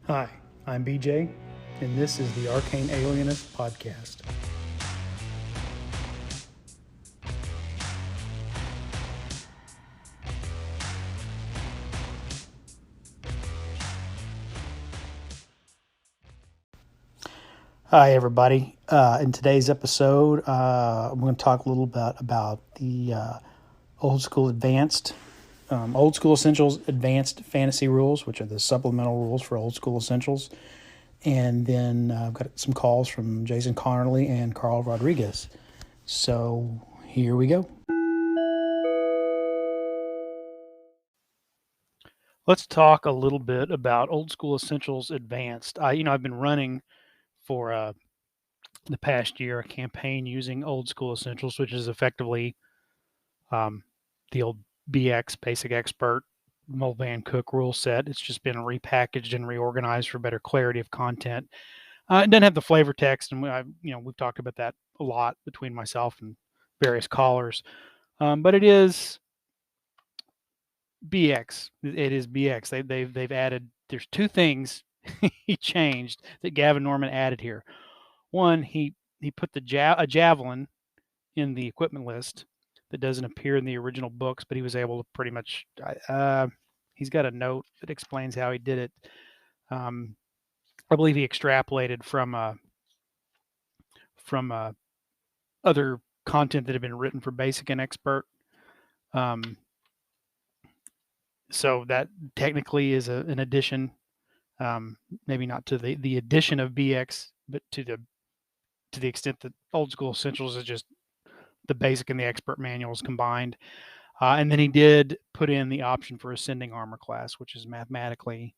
Hi, I'm BJ, and this is the Arcane Alienist Podcast. Hi, everybody. In today's episode, I'm going to talk a little bit about the old school essentials advanced fantasy rules, which are the supplemental rules for old school essentials. And then I've got some calls from Jason Connerly and Karl Rodriguez. So here we go. Let's talk a little bit about Old School Essentials Advanced. I've been running for the past year a campaign using Old School Essentials, which is effectively the old BX Basic Expert Mulvan Cook rule set. It's just been repackaged and reorganized for better clarity of content. It doesn't have the flavor text, and we've talked about that a lot between myself and various callers. But it is BX. It is BX. They've added. There's two things he changed that Gavin Norman added here. One, he put a javelin in the equipment list that doesn't appear in the original books, but he was able to pretty much. He's got a note that explains how he did it. I believe he extrapolated from other content that had been written for basic and expert. So that technically is an addition, maybe not to the addition of BX, but to the extent that Old School Essentials is just the basic and the expert manuals combined. And then he did put in the option for ascending armor class, which is mathematically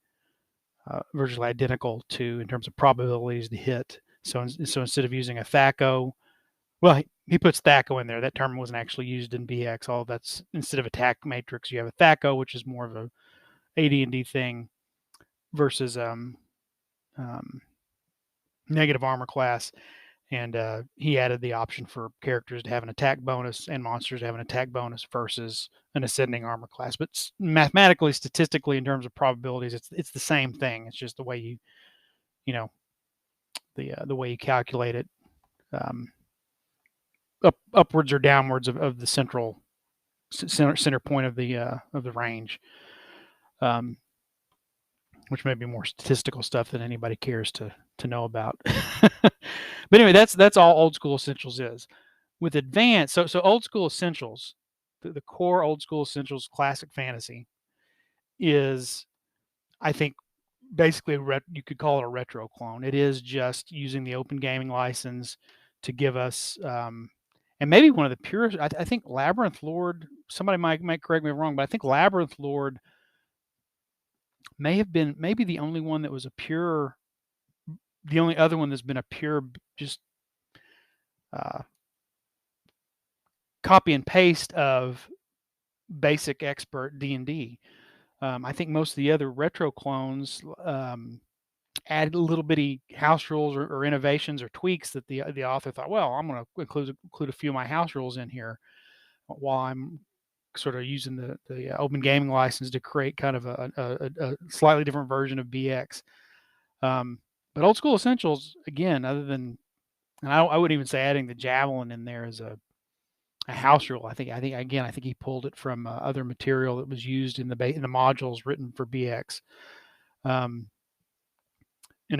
virtually identical to in terms of probabilities to hit. So instead of using a THACO, well, he puts THACO in there. That term wasn't actually used in BX. All that's instead of attack matrix, you have a THACO, which is more of a AD&D thing versus negative armor class. And he added the option for characters to have an attack bonus and monsters to have an attack bonus versus an ascending armor class. But mathematically, statistically, in terms of probabilities, it's the same thing. It's just the way the way you calculate it, upwards or downwards of the center point of the range, which may be more statistical stuff than anybody cares to know about. But anyway, that's all Old School Essentials is. With advanced, so Old School Essentials, the core Old School Essentials classic fantasy is, I think, basically you could call it a retro clone. It is just using the open gaming license to give us, and maybe one of the purest. I think Labyrinth Lord. Somebody might correct me if I'm wrong, but I think Labyrinth Lord may have been maybe the only one that was the only other one that's been a pure just copy and paste of basic expert D&D. I think most of the other retro clones added little bitty house rules or innovations or tweaks that the author thought, well, I'm going to include a few of my house rules in here while I'm sort of using the open gaming license to create kind of a slightly different version of BX. But Old School Essentials, again, other than, and I wouldn't even say adding the javelin in there as a house rule. I think he pulled it from other material that was used in the modules written for BX. And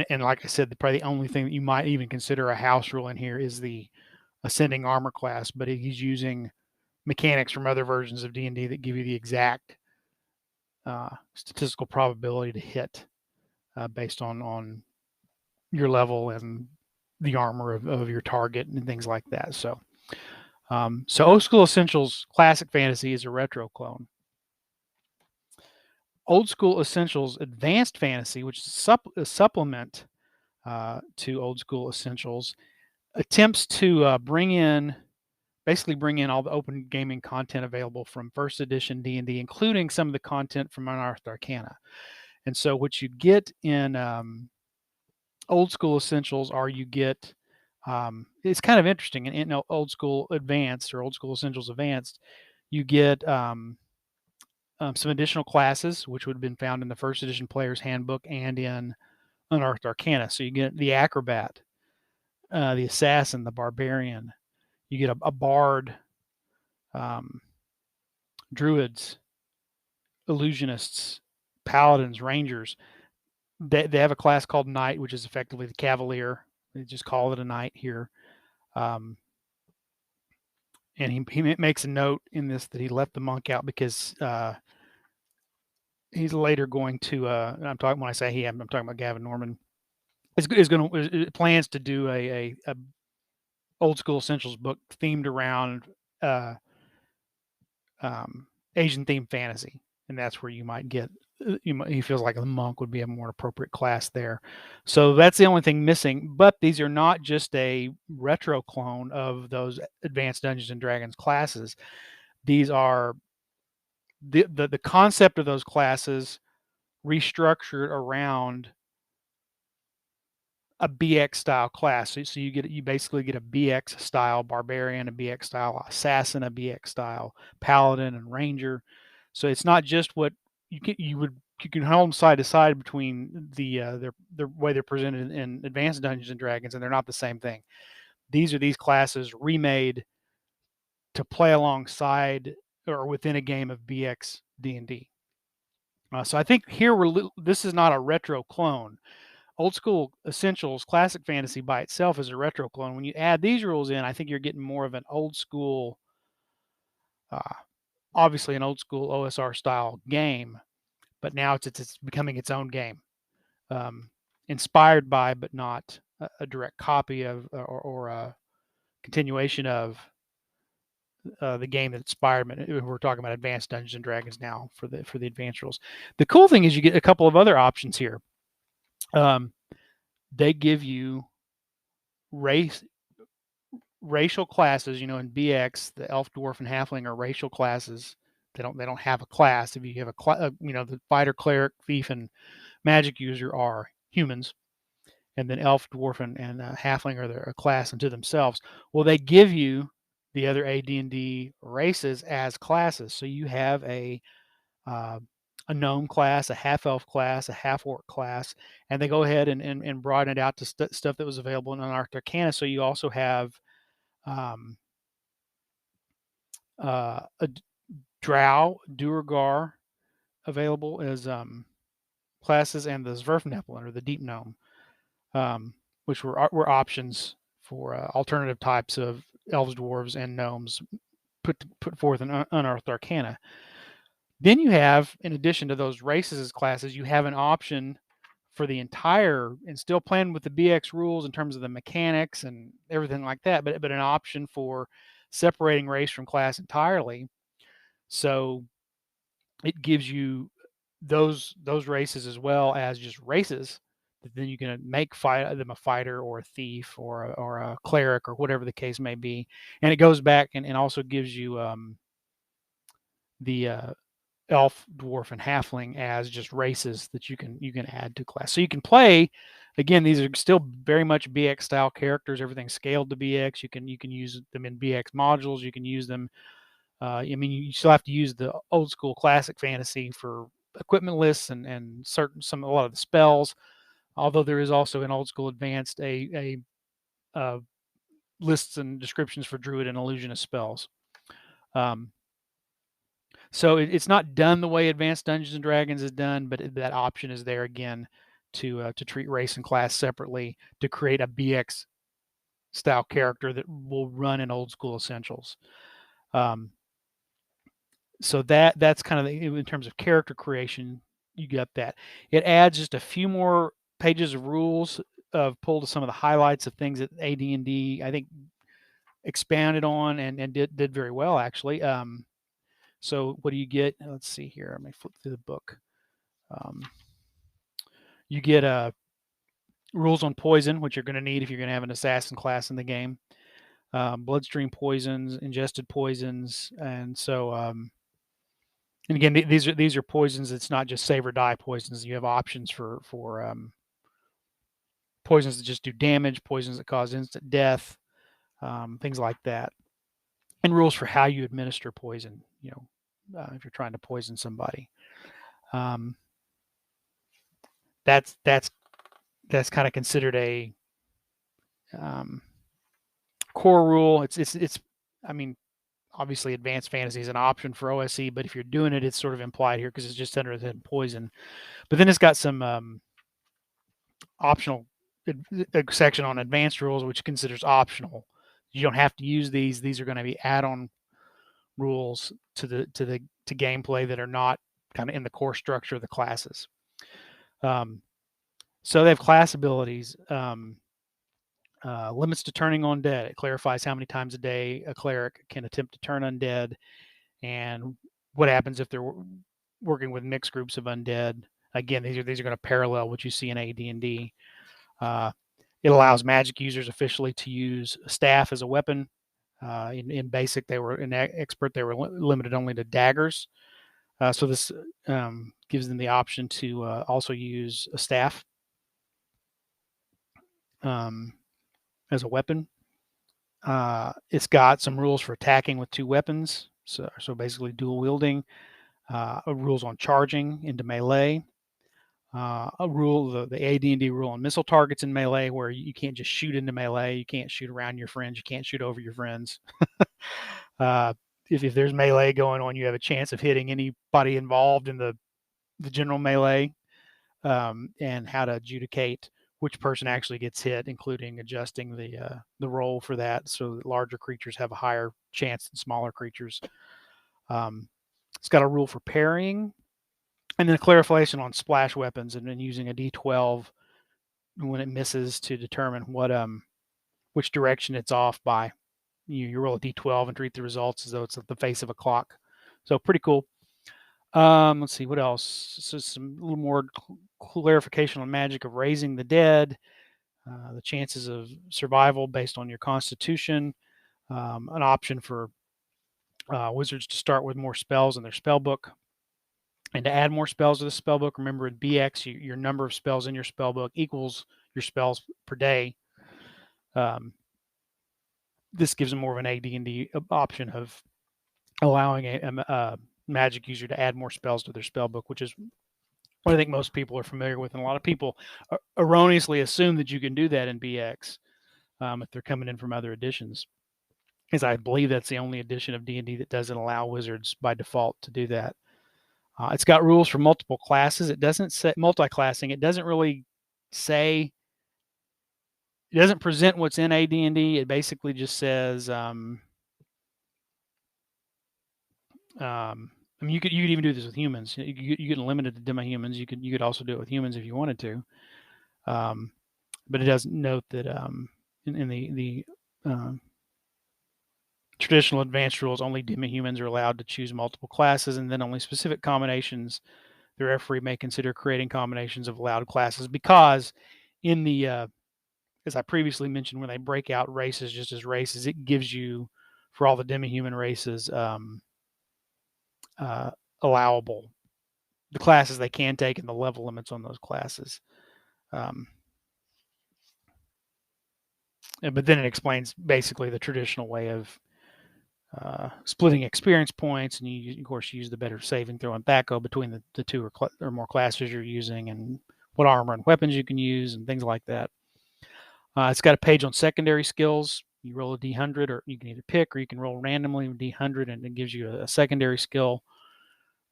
like I said, probably the only thing that you might even consider a house rule in here is the ascending armor class, but he's using mechanics from other versions of D&D that give you the exact statistical probability to hit based on your level and the armor of your target and things like that. So Old School Essentials Classic Fantasy is a retro clone. Old School Essentials Advanced Fantasy, which is a supplement to Old School Essentials, attempts to bring in all the open gaming content available from first edition D&D, including some of the content from Unearthed Arcana. And so what you get in Old School Essentials are you get, it's kind of interesting, in Old School Advanced or Old School Essentials Advanced, you get some additional classes, which would have been found in the first edition player's handbook and in unearthed arcana. So you get the acrobat, the assassin, the barbarian. You get a bard, um, druids, illusionists, paladins, rangers. They have a class called knight, which is effectively the cavalier. They just call it a knight here. Um, and he makes a note in this that he left the monk out because he's later going to. And I'm talking when I say he, I'm talking about Gavin Norman. Is going to plans to do a old school essentials book themed around uh, Asian themed fantasy, and that's where you might get. He feels like a monk would be a more appropriate class there. So that's the only thing missing. But these are not just a retro clone of those advanced Dungeons and Dragons classes. These are the concept of those classes restructured around a BX style class. So you basically get a BX style barbarian, a BX style assassin, a BX style paladin and ranger. So it's not just what you can hold them side to side between the way they're presented in Advanced Dungeons and Dragons, and they're not the same thing. These are these classes remade to play alongside or within a game of BX D&D. So I think here this is not a retro clone. Old school essentials, classic fantasy by itself is a retro clone. When you add these rules in, I think you're getting more of an old school, uh, obviously an old school OSR style game, but now it's becoming its own game, um, inspired by, but not a direct copy of or a continuation of the game that inspired me. We're talking about Advanced Dungeons and Dragons now for the advanced rules. The cool thing is you get a couple of other options here. They give you racial classes. In BX, the elf, dwarf, and halfling are racial classes. They don't have a class. If you have the fighter, cleric, thief, and magic user are humans, and then elf, dwarf, and halfling are a class unto themselves. Well, they give you the other AD&D races as classes. So you have uh, a gnome class, a half elf class, a half orc class, and they go ahead and broaden it out to stuff that was available in Unearthed Arcana. So you also have um, a drow, duergar available as classes, and the Zwerfneplin, or the deep gnome, which were options for alternative types of elves, dwarves, and gnomes put forth in Unearthed Arcana. Then you have, in addition to those races as classes, you have an option for the entire, and still playing with the BX rules in terms of the mechanics and everything like that, but an option for separating race from class entirely. So it gives you those races as well as just races that then you can make them a fighter or a thief or a cleric or whatever the case may be. And it goes back and also gives you the elf, dwarf, and halfling as just races that you can add to class. So you can play. Again, these are still very much BX style characters. Everything's scaled to BX. You can use them in BX modules. You can use them. You still have to use the old school classic fantasy for equipment lists and a lot of the spells. Although there is also in old school advanced a lists and descriptions for druid and illusionist spells. So it's not done the way Advanced Dungeons and Dragons is done, but that option is there again to treat race and class separately, to create a BX style character that will run in old school essentials. So that's kind of in terms of character creation, you got that. It adds just a few more pages of rules of pull to some of the highlights of things that AD&D I think expanded on and did very well actually. So what do you get? Let's see here. Let me flip through the book. You get rules on poison, which you're going to need if you're going to have an assassin class in the game. Bloodstream poisons, ingested poisons, and so and again, these are poisons. It's not just save or die poisons. You have options for poisons that just do damage, poisons that cause instant death, things like that, and rules for how you administer poison. If you're trying to poison somebody, that's that's kind of considered a core rule. It's. I mean, obviously, advanced fantasy is an option for OSE, but if you're doing it, it's sort of implied here because it's just under the poison. But then it's got some optional a section on advanced rules, which considers optional. You don't have to use these. These are going to be add-on rules to gameplay that are not kind of in the core structure of the classes. So they have class abilities. Limits to turning on dead. It clarifies how many times a day a cleric can attempt to turn undead, and what happens if they're working with mixed groups of undead. Again, these are going to parallel what you see in AD&D. It allows magic users officially to use a staff as a weapon. In basic, they were in expert. They were limited only to daggers. So this gives them the option to also use a staff as a weapon. It's got some rules for attacking with two weapons. So basically dual wielding. Rules on charging into melee. A rule, the AD&D rule on missile targets in melee, where you can't just shoot into melee. You can't shoot around your friends. You can't shoot over your friends. If there's melee going on, you have a chance of hitting anybody involved in the general melee, and how to adjudicate which person actually gets hit, including adjusting the roll for that so that larger creatures have a higher chance than smaller creatures. It's got a rule for parrying, and then a clarification on splash weapons, and then using a D12 when it misses to determine which direction it's off by. You roll a D12 and treat the results as though it's at the face of a clock. So pretty cool. Let's see what else. So some little more clarification on magic of raising the dead, the chances of survival based on your constitution, an option for wizards to start with more spells in their spell book, and to add more spells to the spell book. Remember, at BX, your number of spells in your spell book equals your spells per day. This gives them more of an AD&D option of allowing a magic user to add more spells to their spell book, which is what I think most people are familiar with, and a lot of people erroneously assume that you can do that in BX if they're coming in from other editions, because I believe that's the only edition of D&D that doesn't allow wizards by default to do that. It's got rules for multiple classes. It doesn't say multi-classing. It doesn't really say. It doesn't present what's in AD&D. It basically just says. I mean, you could even do this with humans. You could limit it to demi-humans. You could also do it with humans if you wanted to. But it does note that in the traditional advanced rules, only demi-humans are allowed to choose multiple classes, and then only specific combinations the referee may consider creating combinations of allowed classes, because in the as I previously mentioned, when they break out races just as races, it gives you, for all the demi-human races, allowable the classes they can take and the level limits on those classes. But then it explains basically the traditional way of splitting experience points, and you of course use the better saving throw and THAC0 between the two or more classes you're using, and what armor and weapons you can use, and things like that. It's got a page on secondary skills. You roll a D100, or you can either pick, or you can roll randomly with D100, and it gives you a secondary skill.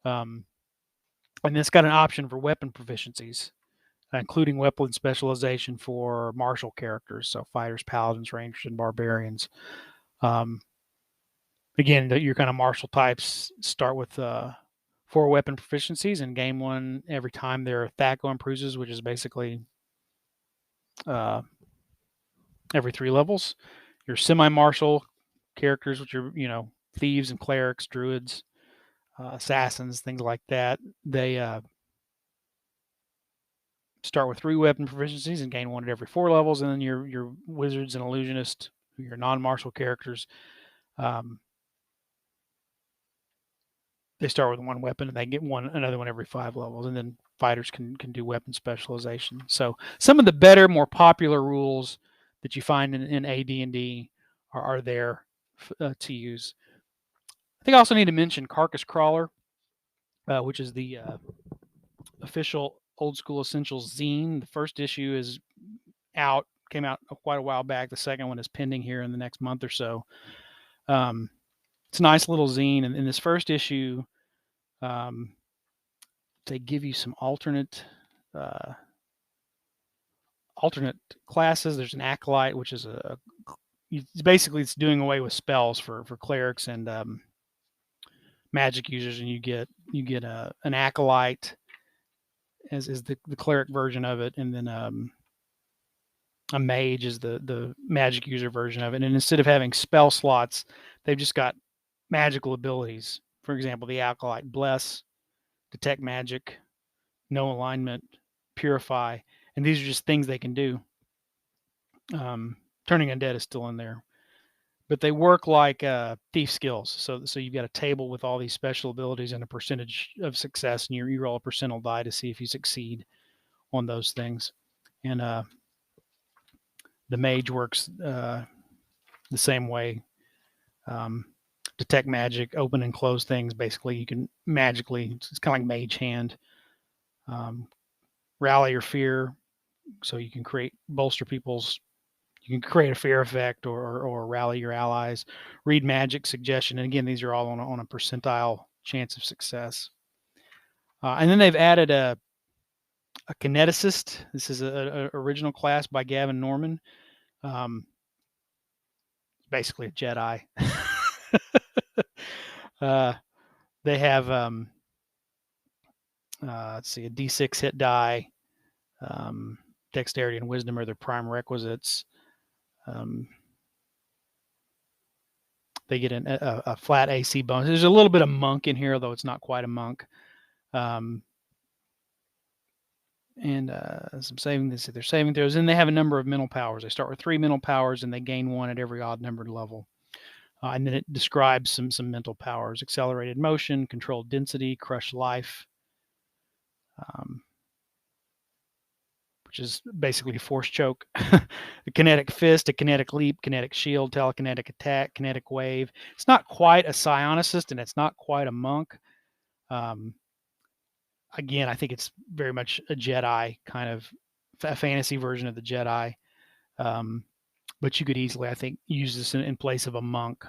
And it's got an option for weapon proficiencies, including weapon specialization for martial characters, so fighters, paladins, rangers, and barbarians. Again, your kind of martial types start with 4 weapon proficiencies and gain 1 every time their THAC0 improves, which is basically every 3 levels. Your semi-martial characters, which are thieves and clerics, druids, assassins, things like that, they start with 3 weapon proficiencies and gain 1 at every 4 levels. And then your wizards and illusionists, your non-martial characters, they start with 1 weapon and they get another one every 5 levels, and then fighters can do weapon specialization. So some of the better, more popular rules that you find in AD&D are there to use. I think I also need to mention Carcass Crawler, which is the official Old School Essentials zine. The first issue is came out quite a while back. The second one is pending here in the next month or so. It's a nice little zine, and in this first issue, they give you some alternate classes. There's an acolyte, which is it's doing away with spells for clerics and magic users, and you get an acolyte as the cleric version of it, and then a mage is the magic user version of it. And instead of having spell slots, they've just got magical abilities. For example, the acolyte: bless, detect magic, know alignment, purify, and these are just things they can do. Turning undead is still in there, but they work like thief skills. So you've got a table with all these special abilities and a percentage of success, and you roll a percentile die to see if you succeed on those things. And the mage works the same way. Detect magic, open and close things. Basically, you can magically. It's kind of like mage hand. Rally your fear, so you can bolster people's. You can create a fear effect or rally your allies. Read magic suggestion, and again, these are all on a percentile chance of success. And then they've added a kineticist. This is a original class by Gavin Norman. Basically a Jedi. They have let's see, a D6 hit die. Dexterity and wisdom are their prime requisites. They get a flat AC bonus. There's a little bit of monk in here, although it's not quite a monk. And some saving. They're saving throws, and they have a number of mental powers. They start with 3 mental powers, and they gain 1 at every odd-numbered level. And then it describes some mental powers: accelerated motion, controlled density, crush life, which is basically force choke, a kinetic fist, a kinetic leap, kinetic shield, telekinetic attack, kinetic wave. It's not quite a psionicist, and it's not quite a monk. Again, I think it's very much a Jedi kind of a fantasy version of the Jedi. But you could easily, I think, use this in place of a monk,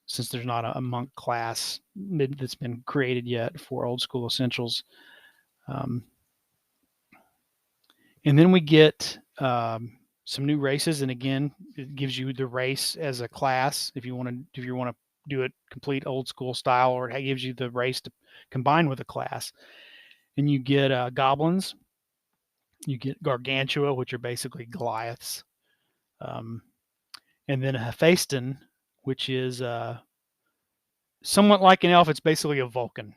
since there's not a monk class that's been created yet for Old School Essentials. And then we get some new races, and again, it gives you the race as a class if you want to do it complete old school style, or it gives you the race to combine with a class. And you get goblins, you get gargantua, which are basically Goliaths, and then a Hephaestion, which is somewhat like an elf. It's basically a Vulcan.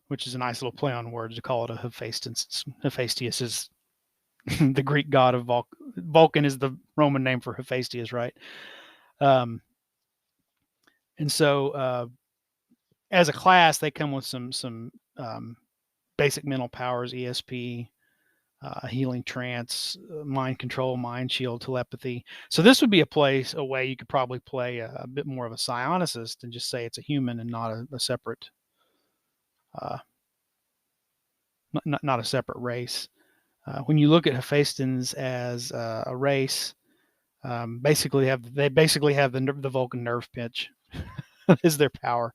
Which is a nice little play on words to call it a Hephaestus. Hephaestus is the Greek god of Vulcan. Vulcan is the Roman name for Hephaestus, right? And so as a class, they come with some basic mental powers: ESP, healing trance, mind control, mind shield, telepathy. So this would be a way you could probably play a bit more of a psionicist and just say it's a human and not a separate not a separate race. When you look at Hephaestans as a race, they basically have the Vulcan nerve pinch is their power.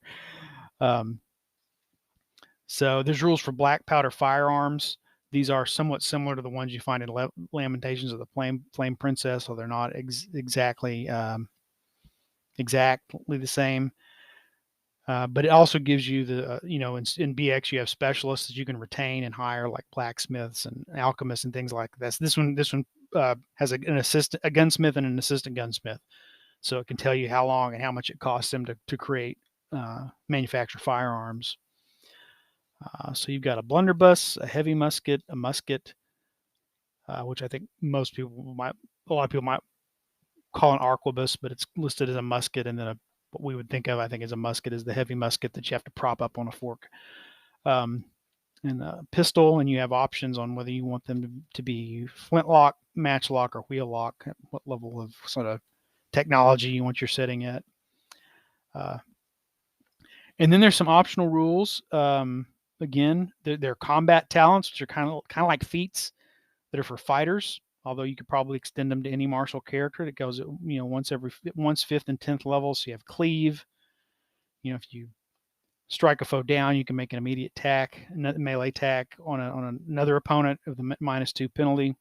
So there's rules for black powder firearms. These are somewhat similar to the ones you find in Lamentations of the Flame Princess, so they're not exactly the same. But it also gives you the, in BX you have specialists that you can retain and hire, like blacksmiths and alchemists and things like this. This one has a gunsmith and an assistant gunsmith, so it can tell you how long and how much it costs them to create, manufacture firearms. So you've got a blunderbuss, a heavy musket, a musket, which I think a lot of people might call an arquebus, but it's listed as a musket, and then what we would think of, I think, as a musket is the heavy musket that you have to prop up on a fork. And a pistol, and you have options on whether you want them to be flintlock, matchlock, or wheel lock, what level of sort of technology you want your setting at. And then there's some optional rules. again, they're combat talents, which are kind of like feats that are for fighters. Although you could probably extend them to any martial character. That goes, once fifth and 10th level. So you have cleave. If you strike a foe down, you can make an immediate attack, melee attack on another opponent of the -2 penalty.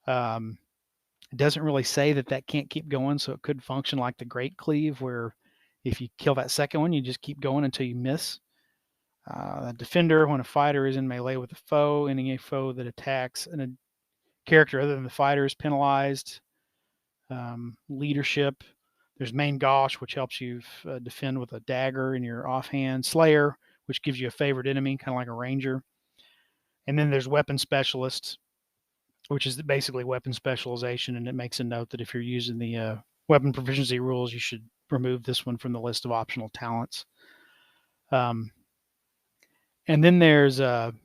It doesn't really say that can't keep going, so it could function like the Great Cleave, where if you kill that second one, you just keep going until you miss. A defender, when a fighter is in melee with a foe, any foe that attacks and a character other than the fighter is penalized. Leadership, there's main gauche, which helps you defend with a dagger in your offhand. Slayer, which gives you a favorite enemy, kind of like a ranger. And then there's weapon specialist, which is basically weapon specialization, and it makes a note that if you're using the weapon proficiency rules, you should remove this one from the list of optional talents. And then there's an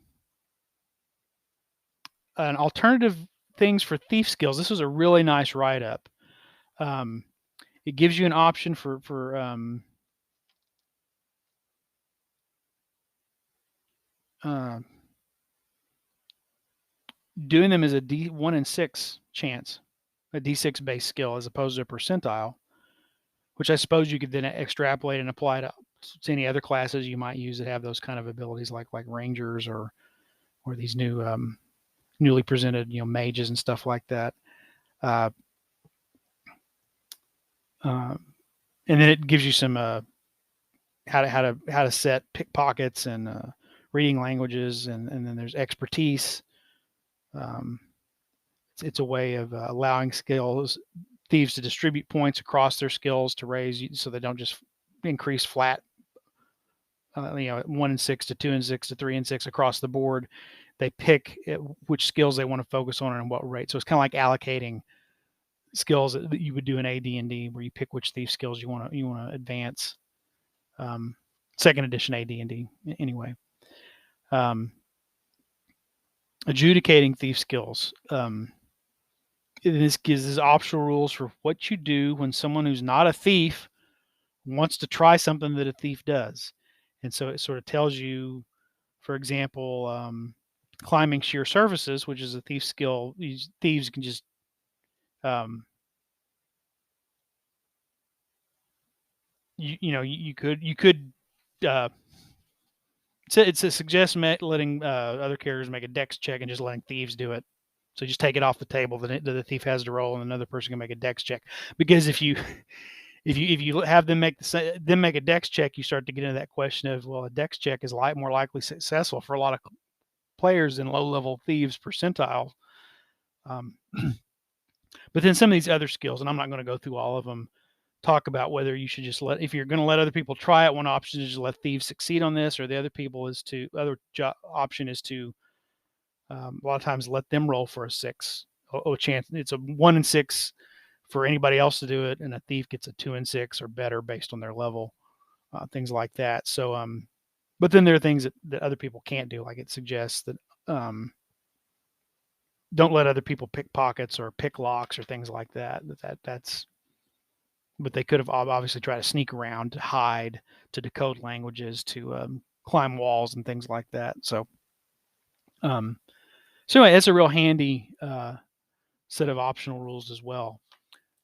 alternative things for thief skills. This was a really nice write-up. It gives you an option for doing them as a D1 in 6 chance, a D6 based skill as opposed to a percentile, which I suppose you could then extrapolate and apply to any other classes you might use that have those kind of abilities, like rangers or these newly presented mages and stuff like that. And then it gives you some how to set pickpockets and reading languages, and then there's expertise. It's a way of allowing thieves to distribute points across their skills to raise, so they don't just increase flat, 1 in 6 to 2 in 6 to 3 in 6 across the board. They pick which skills they want to focus on and what rate. So it's kind of like allocating skills that you would do in AD&D, where you pick which thief skills you want to advance. Second edition AD&D, anyway. Adjudicating thief skills. This gives optional rules for what you do when someone who's not a thief wants to try something that a thief does. And so it sort of tells you, for example, climbing sheer surfaces, which is a thief skill. These thieves can just you could it's a suggests letting other characters make a dex check and just letting thieves do it. So just take it off the table that the thief has to roll, and another person can make a dex check. Because if you have them make a dex check, you start to get into that question of, well, a dex check is more likely successful for a lot of players than low-level thieves percentile. But then some of these other skills, and I'm not going to go through all of them, talk about whether you should just if you're going to let other people try it, one option is to let thieves succeed on this, or the other option is to a lot of times let them roll for a 6. Chance. It's a 1 in 6 for anybody else to do it, and a thief gets a 2 in 6 or better based on their level, things like that. So, but then there are things that other people can't do, like it suggests that don't let other people pick pockets or pick locks or things like that. That's but they could have obviously tried to sneak around, to hide, to decode languages, to climb walls and things like that. So anyway, it's a real handy set of optional rules as well.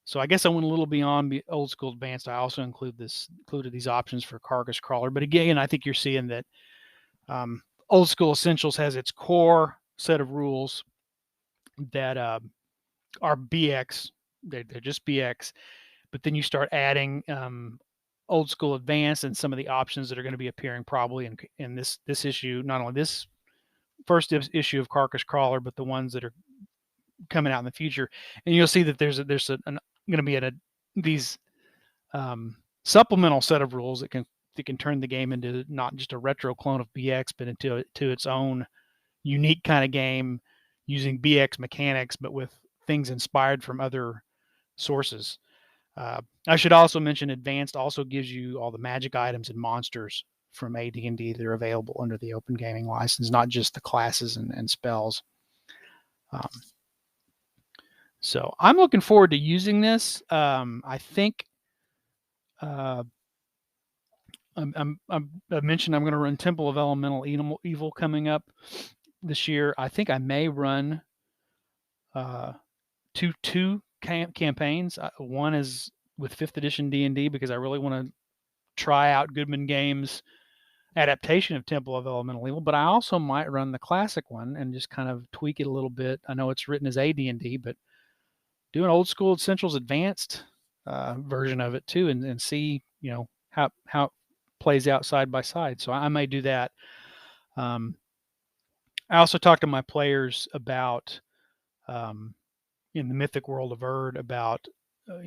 So I guess I went a little beyond old school advanced. I also included these options for Carcass Crawler. But again, I think you're seeing that old school essentials has its core set of rules that are BX. They're just BX. But then you start adding old school advanced and some of the options that are going to be appearing probably in this issue, not only this first issue of Carcass Crawler, but the ones that are coming out in the future. And you'll see that there's going to be these supplemental set of rules that can turn the game into not just a retro clone of BX, but into its own unique kind of game using BX mechanics, but with things inspired from other sources. I should also mention Advanced also gives you all the magic items and monsters from AD&D that are available under the Open Gaming license, not just the classes and spells. So I'm looking forward to using this. I think I mentioned I'm going to run Temple of Elemental Evil coming up this year. I think I may run uh, two campaigns. One is with 5th edition D&D because I really want to try out Goodman Games' adaptation of Temple of Elemental Evil, but I also might run the classic one and just kind of tweak it a little bit. I know it's written as AD&D, but do an old school Essentials Advanced version of it too, and see how it plays out side by side. So I may do that. Um, I also talked to my players about um, in the Mythic World of Erd about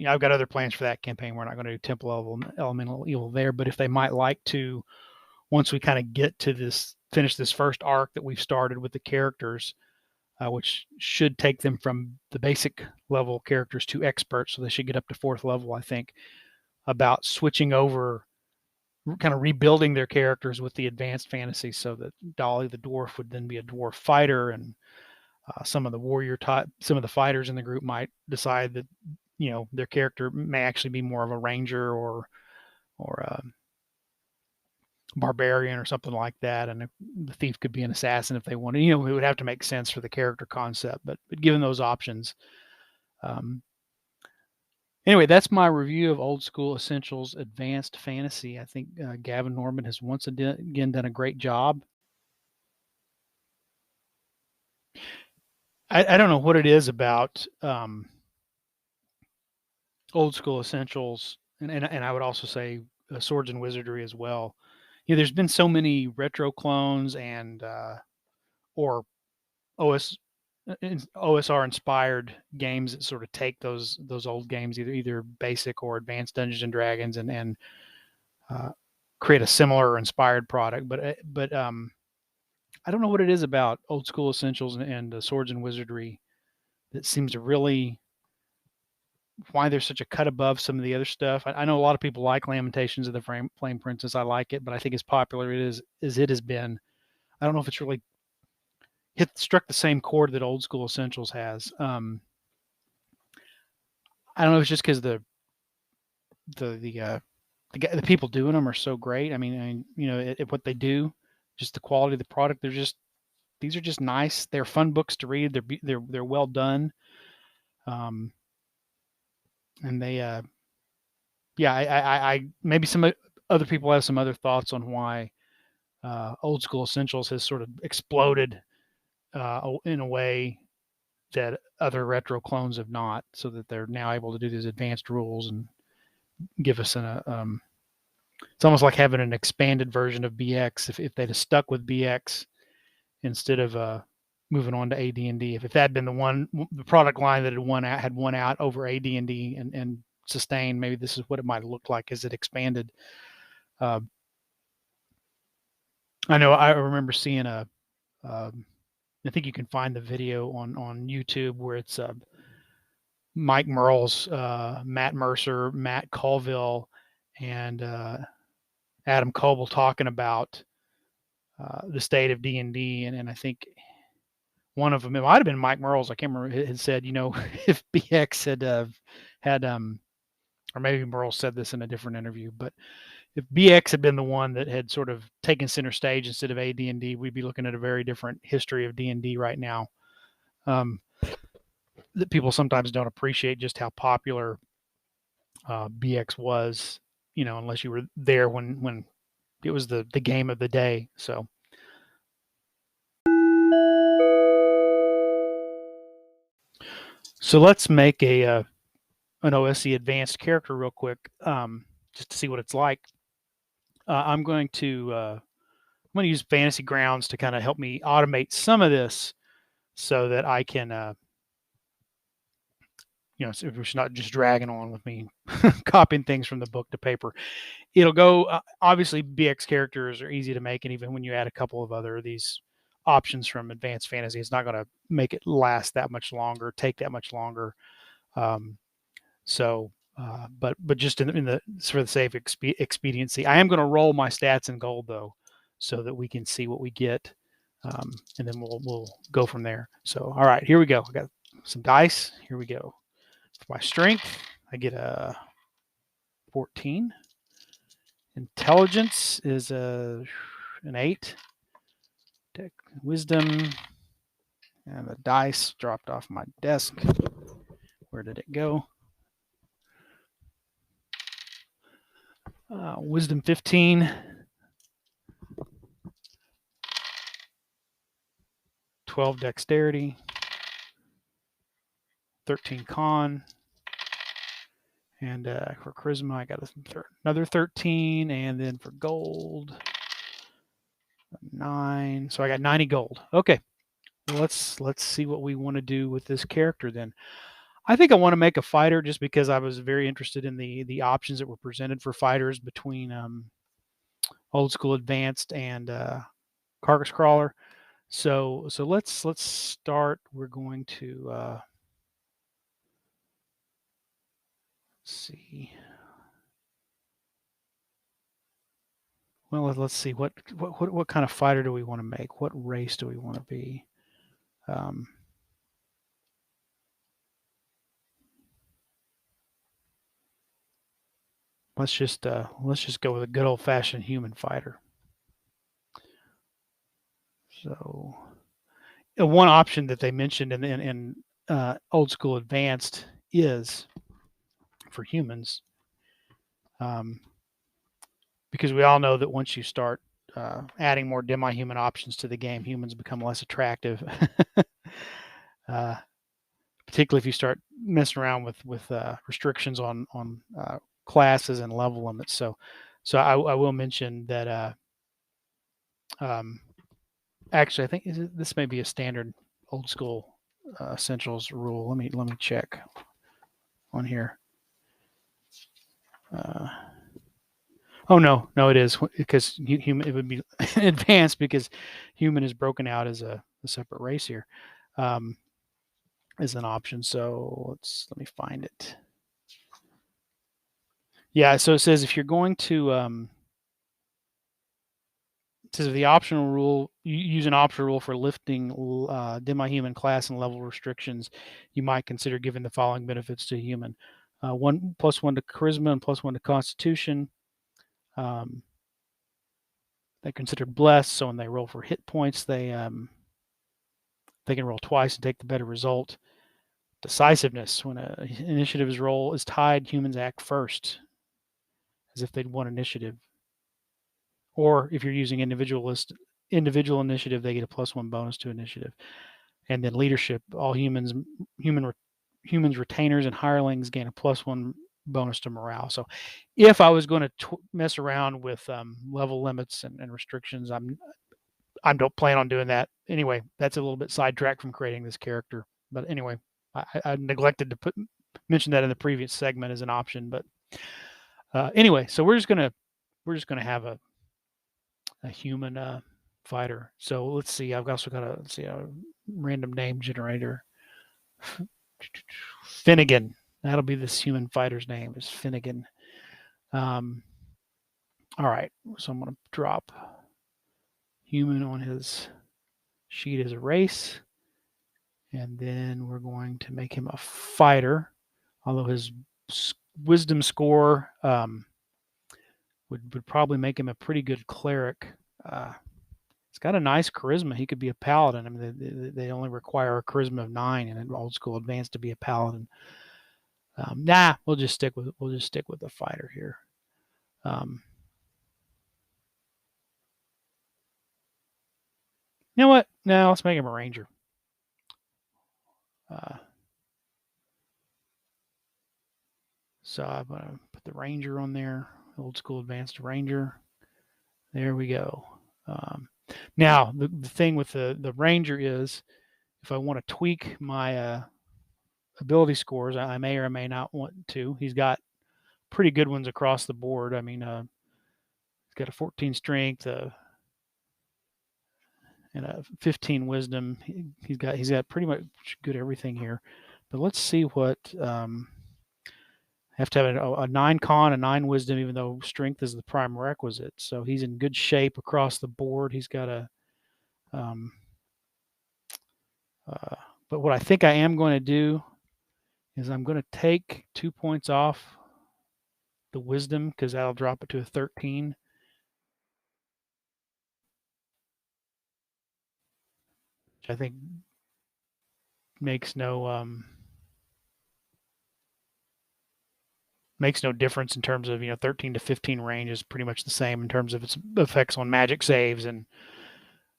I've got other plans for that campaign. We're not going to do Temple Elemental Evil there, but if they might like to, once we kind of get to finish this first arc that we've started with the characters, which should take them from the basic level characters to experts, so they should get up to 4th level, I think, about switching over, kind of rebuilding their characters with the advanced fantasy, so that Dolly the dwarf would then be a dwarf fighter, and some of the fighters in the group might decide that their character may actually be more of a ranger or a barbarian or something like that, and the thief could be an assassin if they wanted. It would have to make sense for the character concept, but given those options. Anyway, that's my review of Old School Essentials Advanced Fantasy. I think Gavin Norman has once again done a great job. I don't know what it is about Old School Essentials, and I would also say Swords and Wizardry as well. There's been so many retro clones and or OSR inspired games that sort of take those old games, either basic or advanced Dungeons and Dragons, and create a similar or inspired product. But I don't know what it is about Old School Essentials and Swords and Wizardry that seems to really, why there's such a cut above some of the other stuff. I know a lot of people like Lamentations of the Flame Princess. I like it, but I think as popular as it has been, I don't know if it's really struck the same chord that Old School Essentials has. I don't know if it's just because the people doing them are so great. I mean, what they do, just the quality of the product. These are just nice. They're fun books to read. They're well done. And they, I maybe some other people have some other thoughts on why Old School Essentials has sort of exploded in a way that other retro clones have not, so that they're now able to do these advanced rules and give us it's almost like having an expanded version of BX. If they'd have stuck with BX instead of moving on to AD&D, if that had been the product line that had won out over AD&D and sustained, maybe this is what it might have looked like as it expanded. I know I remember seeing I think you can find the video on YouTube where it's Mike Merle's, Matt Mercer, Matt Colville, and Adam Coble talking about the state of D&D, and I think one of them, it might have been Mike Merle's, I can't remember, had said, if BX had or maybe Merle said this in a different interview, but if BX had been the one that had sort of taken center stage instead of AD&D, we'd be looking at a very different history of D&D right now. That people sometimes don't appreciate just how popular BX was, unless you were there when it was the game of the day. So let's make an OSE advanced character real quick, just to see what it's like. I'm going to use Fantasy Grounds to kind of help me automate some of this, so that I can, so it's not just dragging on with me copying things from the book to paper. It'll go. Obviously, BX characters are easy to make, and even when you add a couple of other of these options from Advanced Fantasy, it's not going to make it last that much longer, take that much longer. But just in the for the sake of expediency, I am going to roll my stats in gold though, so that we can see what we get, and then we'll go from there. So all right, here we go. I got some dice. Here we go. For my strength, I get a 14, Intelligence is an 8. Wisdom, and the dice dropped off my desk. Where did it go? Wisdom 15. 12 dexterity. 13 con. And for charisma, I got another 13. And then for gold, 9. So I got 90 gold. Okay. Well, let's see what we want to do with this character then. I think I want to make a fighter just because I was very interested in the options that were presented for fighters between old school advanced and carcass crawler. So let's start. We're going to see. Well, let's see what kind of fighter do we want to make? What race do we want to be? Let's just go with a good old fashioned human fighter. So, one option that they mentioned in old school advanced is for humans, because we all know that once you start adding more demi-human options to the game, humans become less attractive. Particularly if you start messing around with restrictions on classes and level limits. So I will mention that. Actually, I think this may be a standard old school essentials rule. Let me check on here. Oh no, it is, because human, it would be advanced because human is broken out as a separate race here, as an option. So let me find it. Yeah, so it says if you're going to it says if the optional rule, you use an optional rule for lifting demi-human class and level restrictions, you might consider giving the following benefits to a human: 1 + 1 to charisma and +1 to constitution. They're considered blessed, so when they roll for hit points, they can roll twice and take the better result. Decisiveness: when an initiative's roll is tied, humans act first, as if they'd won initiative. Or if you're using individual initiative, they get a +1 bonus to initiative. And then leadership: all humans, retainers, and hirelings gain a +1 bonus to morale. So if I was going to mess around with level limits and restrictions, I don't plan on doing that. Anyway, that's a little bit sidetracked from creating this character. But anyway, I neglected to mention that in the previous segment as an option. But anyway, so we're just gonna have a human fighter. So let's see. I've also got a random name generator. Finnegan. That'll be this human fighter's name, is Finnegan. All right. So I'm going to drop human on his sheet as a race. And then we're going to make him a fighter, although his wisdom score would probably make him a pretty good cleric. He's got a nice charisma. He could be a paladin. I mean, they only require a charisma of 9 in an old school advanced to be a paladin. We'll just stick with the fighter here. You know what? No, let's make him a ranger. So I'm gonna put the ranger on there. Old school advanced ranger. There we go. Now the thing with the ranger is, if I want to tweak my ability scores, I may or may not want to. He's got pretty good ones across the board. I mean, he's got a 14 strength, and a 15 wisdom. He's got pretty much good everything here. But let's see what. Have to have a 9 con, a 9 wisdom, even though strength is the prime requisite. So he's in good shape across the board. He's got a. But what I think I am going to do is I'm going to take 2 points off the wisdom, because that'll drop it to a 13. Which I think makes no difference in terms of 13 to 15 range is pretty much the same in terms of its effects on magic saves. And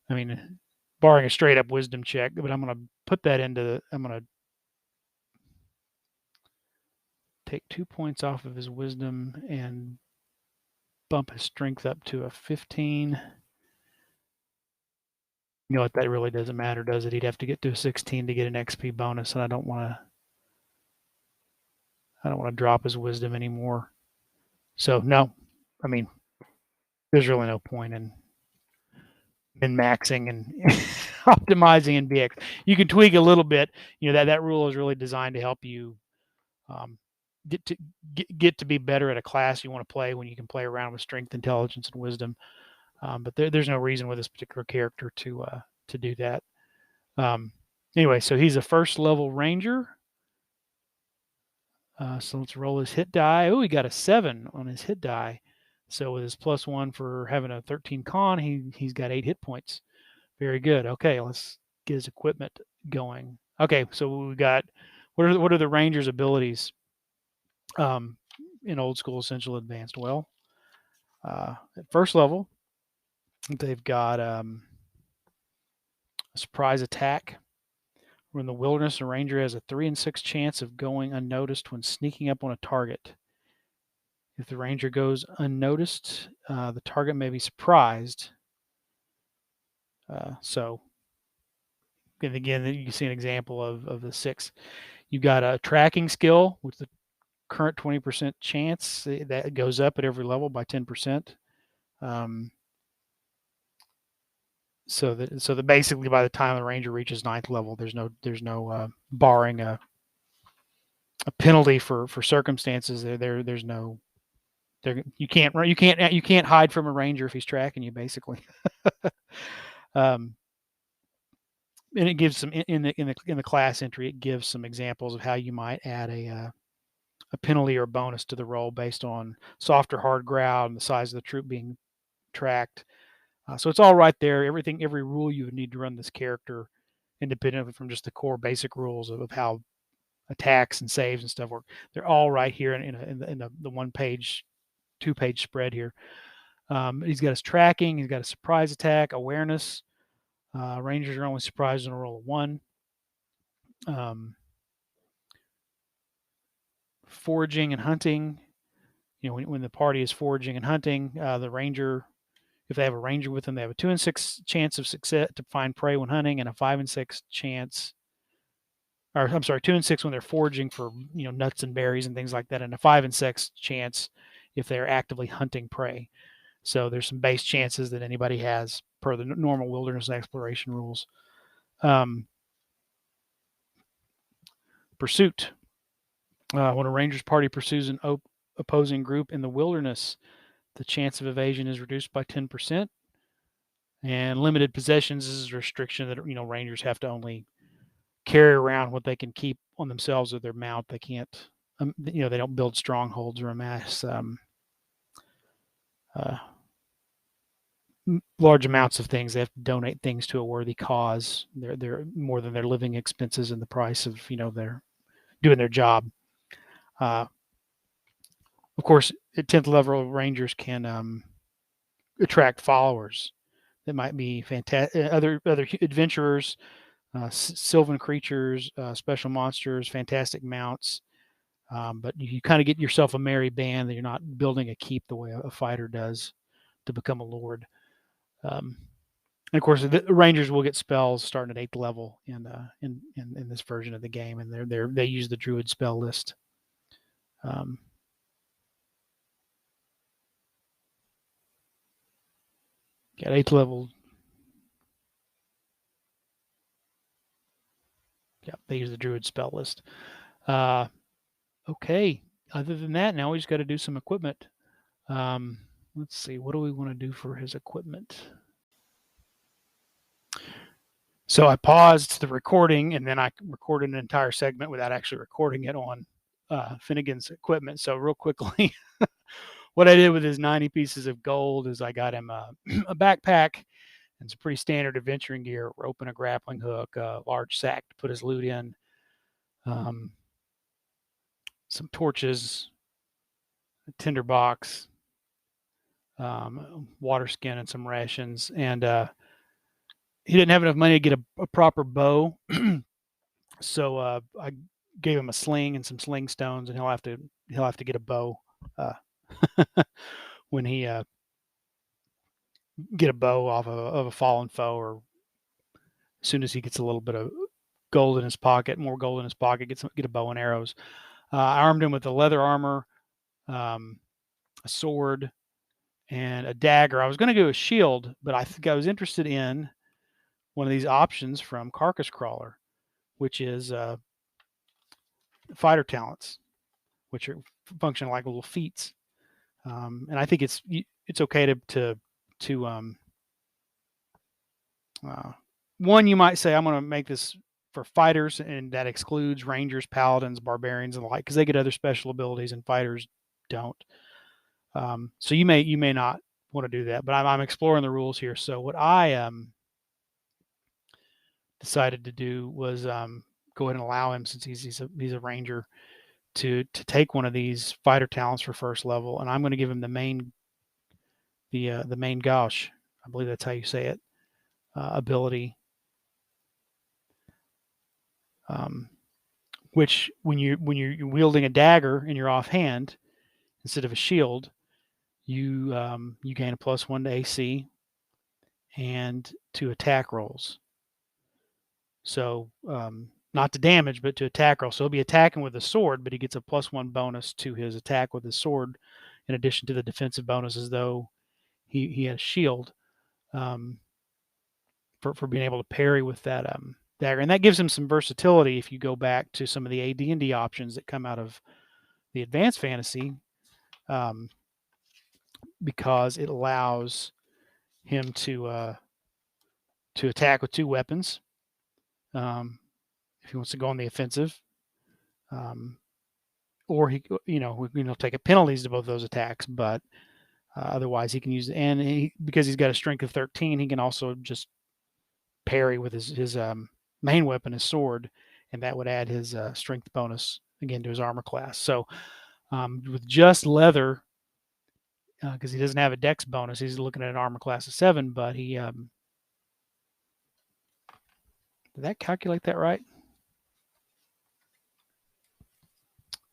I mean, barring a straight up wisdom check, but I'm going to put that I'm going to take 2 points off of his wisdom and bump his strength up to a 15. You know what? That really doesn't matter, does it? He'd have to get to a 16 to get an XP bonus, and I don't want to drop his wisdom anymore. So no, I mean, there's really no point in min-maxing and optimizing in BX. You can tweak a little bit. That rule is really designed to help you um, get to be better at a class you want to play when you can play around with strength, intelligence, and wisdom. But there's no reason with this particular character to do that. Anyway, so he's a first level ranger. So let's roll his hit die. Oh, he got a 7 on his hit die. So with his +1 for having a 13 con, he's got 8 hit points. Very good. Okay, let's get his equipment going. Okay, so we got what are the ranger's abilities in old school essential advanced? Well, at first level, they've got a surprise attack. When the wilderness, a ranger has a 3 in 6 chance of going unnoticed when sneaking up on a target. If the ranger goes unnoticed, the target may be surprised. So, and again, you can see an example of the 6. You've got a tracking skill with the current 20% chance that goes up at every level by 10%. So that basically by the time the ranger reaches 9th level, there's no barring a penalty for circumstances. There's no you can't hide from a ranger if he's tracking you, basically. And it gives some in the class entry. It gives some examples of how you might add a penalty or bonus to the roll based on soft or hard ground, the size of the troop being tracked. So it's all right there. Every rule you would need to run this character, independently from just the core basic rules of how attacks and saves and stuff work. They're all right here in the 1-page, 2-page spread here. He's got his tracking. He's got a surprise attack, awareness. Rangers are only surprised on a roll of 1. Foraging and hunting. When the party is foraging and hunting, the ranger, if they have a ranger with them, they have a 2 in 6 chance of success to find prey when hunting, and a 5 in 6 chance. Or I'm sorry, 2 in 6 when they're foraging for nuts and berries and things like that, and a 5 in 6 chance if they're actively hunting prey. So there's some base chances that anybody has per the normal wilderness exploration rules. Pursuit. When a ranger's party pursues an opposing group in the wilderness, the chance of evasion is reduced by 10%. And limited possessions is a restriction that rangers have to only carry around what they can keep on themselves or their mount. They can't, they don't build strongholds or amass large amounts of things. They have to donate things to a worthy cause. They're more than their living expenses and the price of their doing their job. Of course, at 10th level, rangers can attract followers that might be fantastic, other adventurers, sylvan creatures, special monsters, fantastic mounts. But you kind of get yourself a merry band that you're not building a keep the way a fighter does to become a lord. And of course, the rangers will get spells starting at 8th level in this version of the game, and they use the druid spell list. Got 8th level. Yeah, they use the druid spell list. Okay. Other than that, now we just got to do some equipment. Let's see. What do we want to do for his equipment? So I paused the recording, and then I recorded an entire segment without actually recording it on Finnegan's equipment. So real quickly, what I did with his 90 pieces of gold is I got him a backpack and some pretty standard adventuring gear: rope and a grappling hook, a large sack to put his loot in, um, some torches, a tinder box, water skin, and some rations. And he didn't have enough money to get a proper bow, so I gave him a sling and some sling stones, and he'll have to get a bow uh, when he get a bow off of a fallen foe, or as soon as he gets a little bit of gold in his pocket, more gold in his pocket, get a bow and arrows. I armed him with a leather armor, um, a sword, and a dagger. I was going to go a shield, but I think I was interested in one of these options from Carcass Crawler, which is fighter talents, which are function like little feats. And I think it's okay to one, you might say I'm going to make this for fighters, and that excludes rangers, paladins, barbarians, and the like, because they get other special abilities and fighters don't. So you may not want to do that, but I'm exploring the rules here. So what I decided to do was go ahead and allow him, since he's a ranger, to take one of these fighter talents for first level, and I'm going to give him the main gauche, I believe that's how you say it, ability, which when you're wielding a dagger in your offhand instead of a shield, you gain a +1 to AC and to attack rolls. So not to damage, but to attack roll. So he'll be attacking with a sword, but he gets a +1 bonus to his attack with his sword, in addition to the defensive bonus, as though he had a shield, for being able to parry with that dagger. And that gives him some versatility if you go back to some of the AD&D options that come out of the advanced fantasy, because it allows him to attack with 2 weapons, if he wants to go on the offensive, or he take penalties to both those attacks, but otherwise he can use it. And because he's got a strength of 13, he can also just parry with his main weapon, his sword, and that would add his strength bonus again to his armor class. So with just leather, because he doesn't have a dex bonus, he's looking at an armor class of 7, but he did that calculate that right?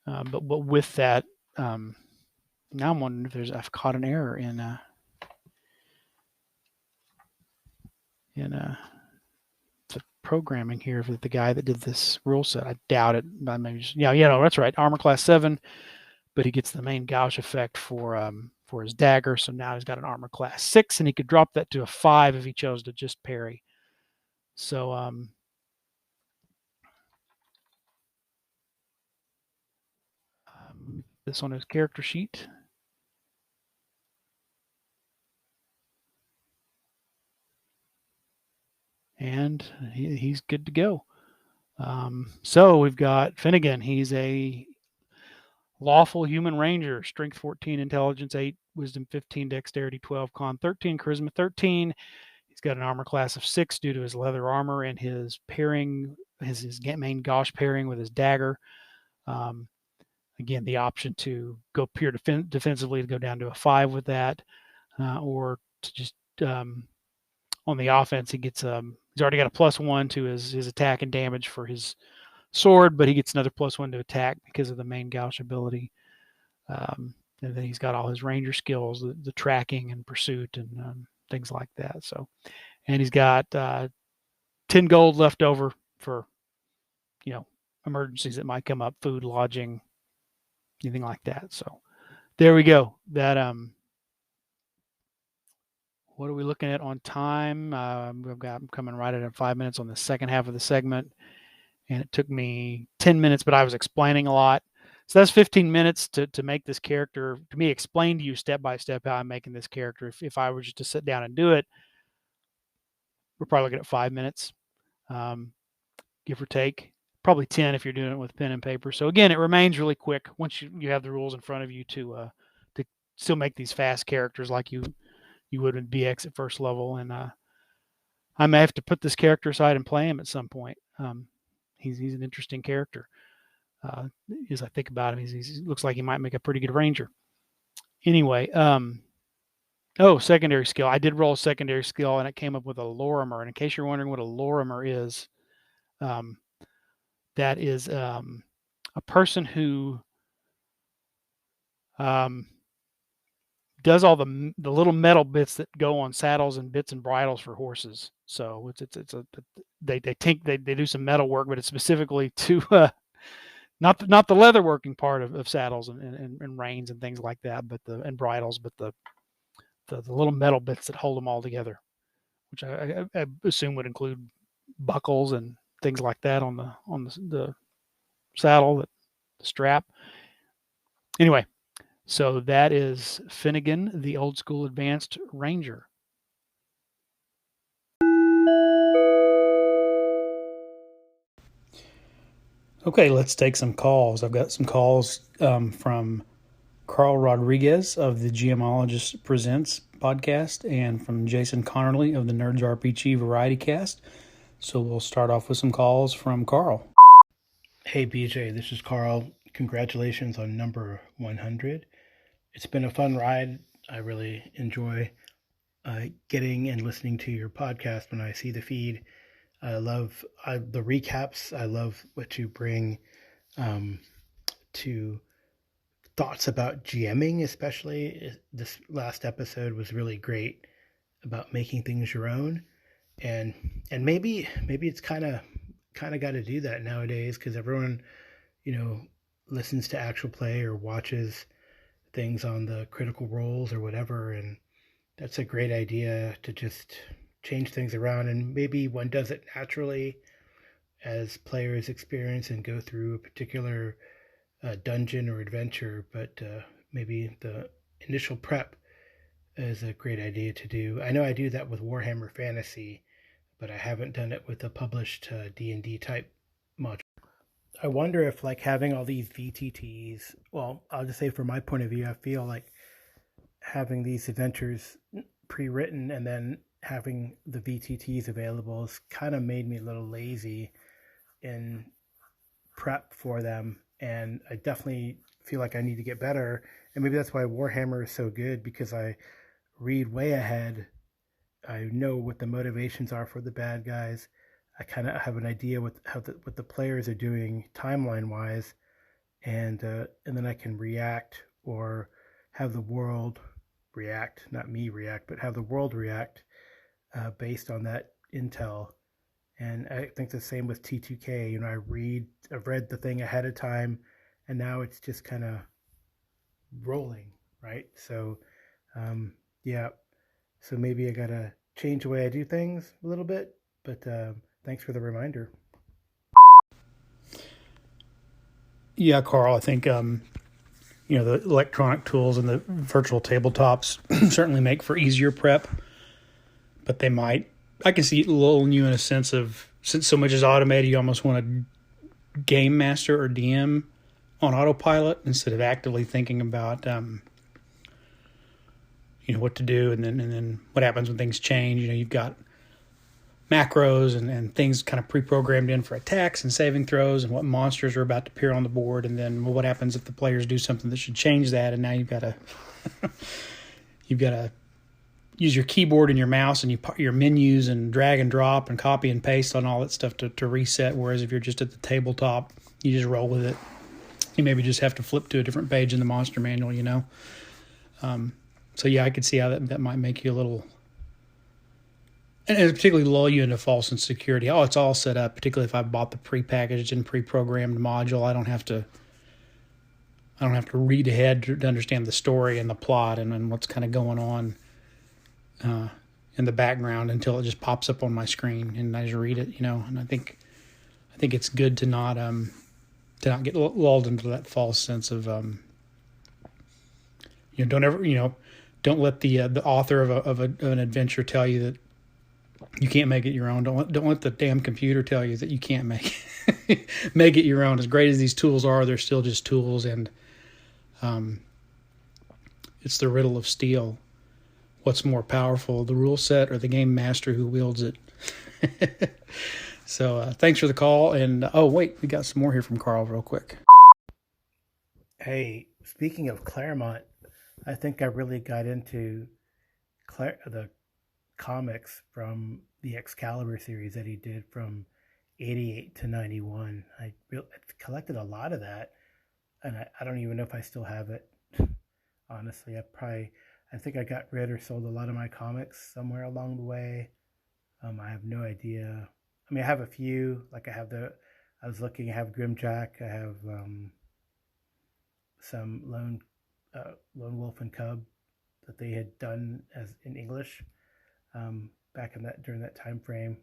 But with that, now I'm wondering if I've caught an error in the programming here for the guy that did this rule set. I doubt it. But maybe just, that's right. Armor class 7, but he gets the main gouge effect for his dagger. So now he's got an armor class 6, and he could drop that to a 5 if he chose to just parry. So this on his character sheet. And he's good to go. So we've got Finnegan. He's a lawful human ranger, strength 14, intelligence 8, wisdom 15, dexterity 12, con 13, charisma 13. He's got an armor class of 6 due to his leather armor and his pairing, his main gauche pairing with his dagger. Again, the option to go pure defensively to go down to a 5 with that, or to just on the offense, he gets he's already got a +1 to his attack and damage for his sword, but he gets another +1 to attack because of the main gouge ability. And then he's got all his ranger skills, the tracking and pursuit and things like that. So, and he's got 10 gold left over for emergencies that might come up, food, lodging, anything like that. So there we go. That what are we looking at on time? I'm coming right at 5 minutes on the second half of the segment, and it took me 10 minutes, but I was explaining a lot. So that's 15 minutes to make this character, to me, explain to you step by step how I'm making this character. If I were just to sit down and do it, we're probably looking at 5 minutes, give or take. probably 10 if you're doing it with pen and paper. So again, it remains really quick once you have the rules in front of you to still make these fast characters like you would in BX at first level. And I may have to put this character aside and play him at some point. He's an interesting character. As I think about him, he looks like he might make a pretty good ranger. Anyway, secondary skill. I did roll a secondary skill, and it came up with a Lorimer. And in case you're wondering what a Lorimer is, that is a person who does all the little metal bits that go on saddles and bits and bridles for horses. So they do some metal work, but it's specifically to not the leather working part of saddles and reins and things like that, but and bridles, but the little metal bits that hold them all together, which I assume would include buckles and things like that on the saddle, the strap. Anyway, so that is Finnegan, the old school advanced ranger. Okay, let's take some calls. I've got some calls from Karl Rodriguez of the Gemologist Presents podcast and from Jason Connerly of the Nerds RPG Variety Cast. So we'll start off with some calls from Karl. Hey BJ, this is Karl. Congratulations on number 100. It's been a fun ride. I really enjoy getting and listening to your podcast when I see the feed. I love the recaps. I love what you bring to thoughts about GMing, especially. This last episode was really great about making things your own, and maybe it's kind of got to do that nowadays because everyone, listens to actual play or watches things on the Critical Roles or whatever, and that's a great idea to just change things around, and maybe one does it naturally as players experience and go through a particular dungeon or adventure, but maybe the initial prep is a great idea to do. I know I do that with Warhammer Fantasy, but I haven't done it with a published D&D type module. I wonder if having all these VTTs, well, I'll just say from my point of view, I feel like having these adventures pre-written and then having the VTTs available has kind of made me a little lazy in prep for them, and I definitely feel like I need to get better. And maybe that's why Warhammer is so good, because I read way ahead. I know what the motivations are for the bad guys. I kind of have an idea what the players are doing timeline wise, and then I can react or have the world react, not me react, but have the world react based on that intel. And I think the same with T2K. I've read the thing ahead of time, and now it's just kind of rolling, right? So, yeah. So maybe I gotta change the way I do things a little bit. But thanks for the reminder. Yeah, Karl. I think the electronic tools and the virtual tabletops certainly make for easier prep, but I can see it lulling you in a sense of, since so much is automated, you almost want a game master or DM on autopilot instead of actively thinking about what to do, and then what happens when things change. You've got macros and things kind of pre-programmed in for attacks and saving throws and what monsters are about to appear on the board, and then what happens if the players do something that should change that, and now you've got to use your keyboard and your mouse and your menus and drag and drop and copy and paste on all that stuff to reset, whereas if you're just at the tabletop, you just roll with it. You maybe just have to flip to a different page in the monster manual, So yeah, I could see how that might make you a little, and particularly lull you into false insecurity. Oh, it's all set up, particularly if I bought the prepackaged and pre-programmed module. I don't have to read ahead to understand the story and the plot and what's kind of going on in the background until it just pops up on my screen and I just read it, And I think it's good to not get lulled into that false sense of don't let the author of an adventure tell you that you can't make it your own. Don't let the damn computer tell you that you can't make it. make it your own. As great as these tools are, they're still just tools, and it's the riddle of steel. What's more powerful, the rule set or the game master who wields it? So thanks for the call. And oh, wait, we got some more here from Karl real quick. Hey, speaking of Claremont, I think I really got into the comics from the Excalibur series that he did from 88 to 91. I collected a lot of that, and I don't even know if I still have it. Honestly, I think I got rid or sold a lot of my comics somewhere along the way. I have no idea. I mean, I have a few. Like I was looking. I have Grimjack. I have some Lone Wolf and Cub that they had done as in English back in during that time frame.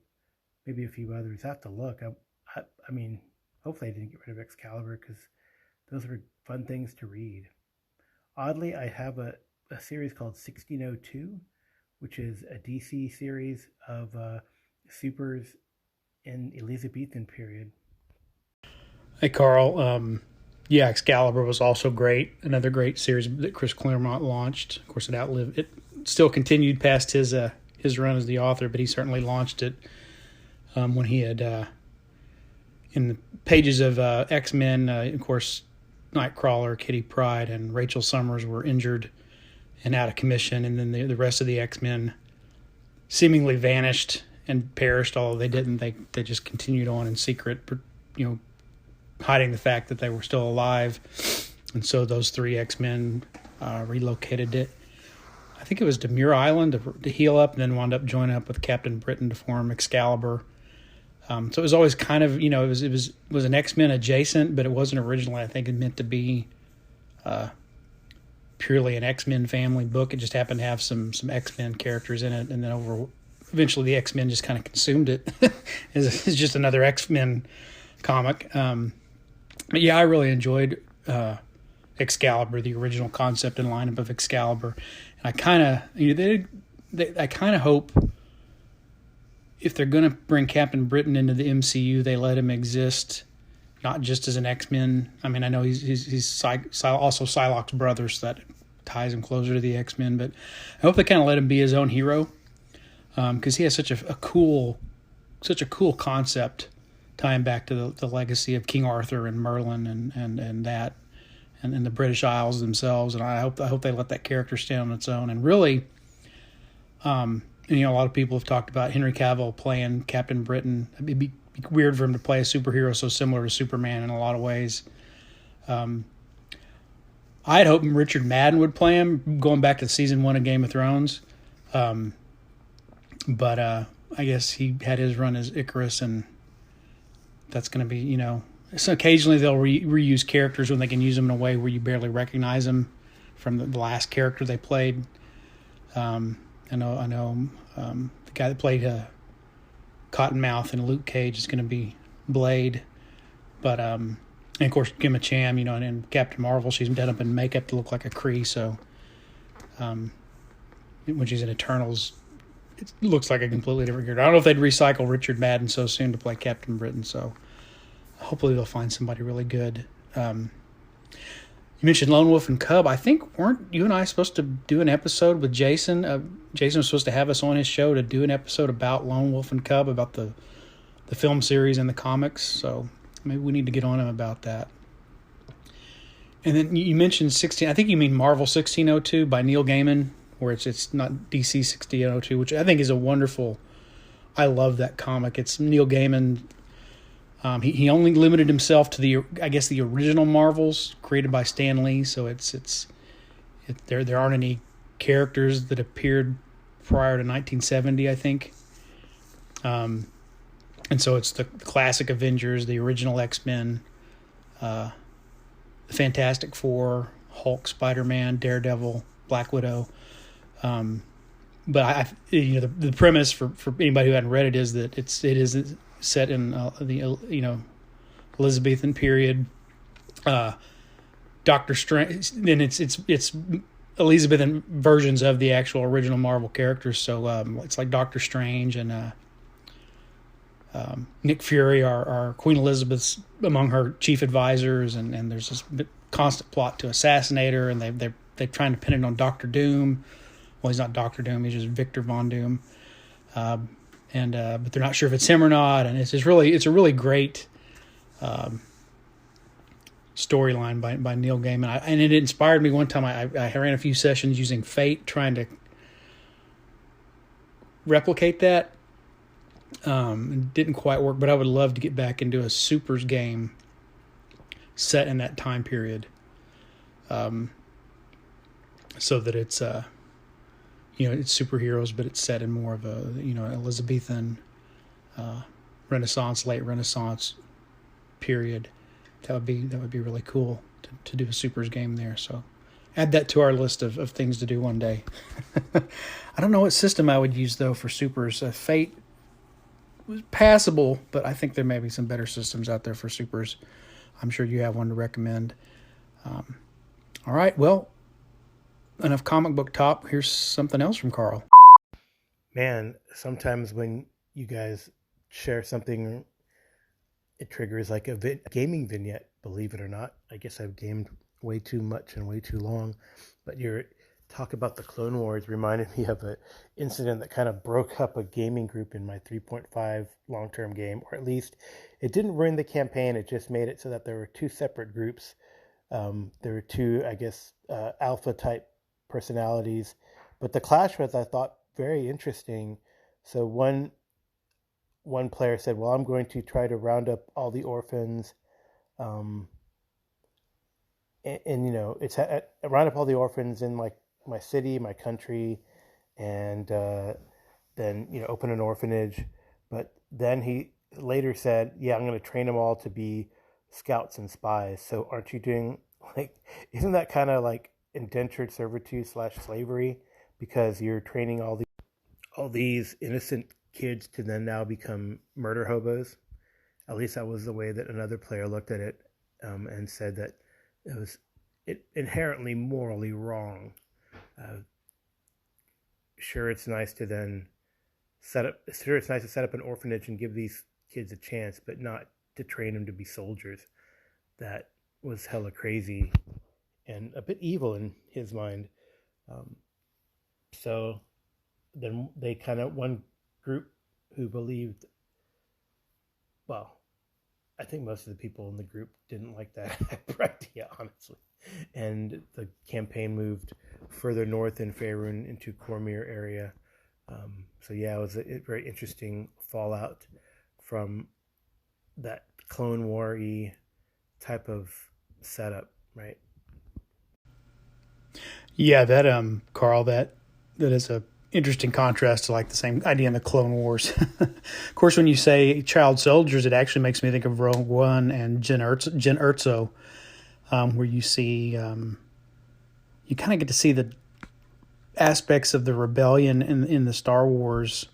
Maybe a few others. I have to look. I mean, hopefully I didn't get rid of Excalibur because those were fun things to read. Oddly, I have a series called 1602, which is a DC series of supers in Elizabethan period. Hey, Karl. Yeah, Excalibur was also great. Another great series that Chris Claremont launched. Of course, it still continued past his run as the author, but he certainly launched it when he had in the pages of X-Men. Of course, Nightcrawler, Kitty Pryde, and Rachel Summers were injured and out of commission, and then the rest of the X-Men seemingly vanished and perished, although they didn't. They just continued on in secret, hiding the fact that they were still alive. And so those three X-Men relocated it. I think it was to Muir Island to heal up, and then wound up joining up with Captain Britain to form Excalibur. So it was always kind of, it was an X-Men adjacent, but it wasn't originally, I think, it meant to be purely an X-Men family book. It just happened to have some X-Men characters in it, and then eventually the X-Men just kind of consumed it. It's just another X-Men comic. But yeah, I really enjoyed Excalibur, the original concept and lineup of Excalibur. And I kind of, I kind of hope if they're going to bring Captain Britain into the MCU, they let him exist, not just as an X-Men. I mean, I know he's also Psylocke's brother, so that ties him closer to the X-Men. But I hope they kind of let him be his own hero, because he has such a cool concept, tying back to the legacy of King Arthur and Merlin and that, and the British Isles themselves. And I hope they let that character stand on its own. And really, a lot of people have talked about Henry Cavill playing Captain Britain. It'd be weird for him to play a superhero so similar to Superman in a lot of ways. I'd hoped Richard Madden would play him, going back to season 1 of Game of Thrones. But I guess he had his run as Icarus, and that's going to be, so occasionally they'll reuse characters when they can use them in a way where you barely recognize them from the last character they played. I know the guy that played Cottonmouth in Luke Cage is going to be Blade. But, and of course, Gemma Chan, and Captain Marvel, she's done up in makeup to look like a Kree. So when she's in Eternals, it looks like a completely different character. I don't know if they'd recycle Richard Madden so soon to play Captain Britain. So hopefully they'll find somebody really good. You mentioned Lone Wolf and Cub. I think, weren't you and I supposed to do an episode with Jason? Jason was supposed to have us on his show to do an episode about Lone Wolf and Cub, about the film series and the comics. So maybe we need to get on him about that. And then you mentioned I think you mean Marvel 1602 by Neil Gaiman, where it's not DC 1602, which I think is a wonderful. I love that comic. It's Neil Gaiman. He only limited himself to the original Marvels created by Stan Lee. So there aren't any characters that appeared prior to 1970, I think. And so it's the classic Avengers, the original X-Men, the Fantastic Four, Hulk, Spider-Man, Daredevil, Black Widow. But the premise for anybody who hadn't read it is that it is set in the Elizabethan period. Doctor Strange, and it's Elizabethan versions of the actual original Marvel characters. So it's like Doctor Strange and Nick Fury, our Queen Elizabeth's among her chief advisors, and there's this constant plot to assassinate her, and they're trying to pin it on Doctor Doom. Well, he's not Doctor Doom; he's just Victor Von Doom. But they're not sure if it's him or not, and it's a really great storyline by Neil Gaiman. And it inspired me one time. I ran a few sessions using Fate, trying to replicate that. It didn't quite work, but I would love to get back into a Supers game set in that time period, so that it's it's superheroes, but it's set in more of a Elizabethan, Renaissance, late Renaissance period. That would be really cool to do a Supers game there. So add that to our list of things to do one day. I don't know what system I would use though for Supers. Fate was passable, but I think there may be some better systems out there for Supers. I'm sure you have one to recommend. All right, well, enough comic book talk. Here's something else from Karl. Man, sometimes when you guys share something, it triggers like a gaming vignette, believe it or not. I guess I've gamed way too much and way too long, but your talk about the Clone Wars reminded me of an incident that kind of broke up a gaming group in my 3.5 long-term game, or at least it didn't ruin the campaign. It just made it so that there were two separate groups. There were two, I guess, alpha-type personalities, but the clash was, I thought, very interesting. So one player said, well, I'm going to try to round up all the orphans, and it's round up all the orphans in like my city, my country, and then open an orphanage. But then he later said, yeah, I'm going to train them all to be scouts and spies. So aren't you doing, like, isn't that kind of like indentured servitude / slavery, because you're training all these innocent kids to then now become murder hobos? At least that was the way that another player looked at it, and said that it was inherently morally wrong. Sure, it's nice to set up an orphanage and give these kids a chance, but not to train them to be soldiers. That was hella crazy and a bit evil in his mind. So then they kind of, one group who believed, well, I think most of the people in the group didn't like that idea, honestly. And the campaign moved further north in Faerun into Cormyr area. So yeah, it was a very interesting fallout from that Clone War-y type of setup, right? Yeah, that Karl, that is a interesting contrast to like the same idea in the Clone Wars. Of course, when you say child soldiers, it actually makes me think of Rogue One and Jyn Erso, where you see you kind of get to see the aspects of the rebellion in the Star Wars,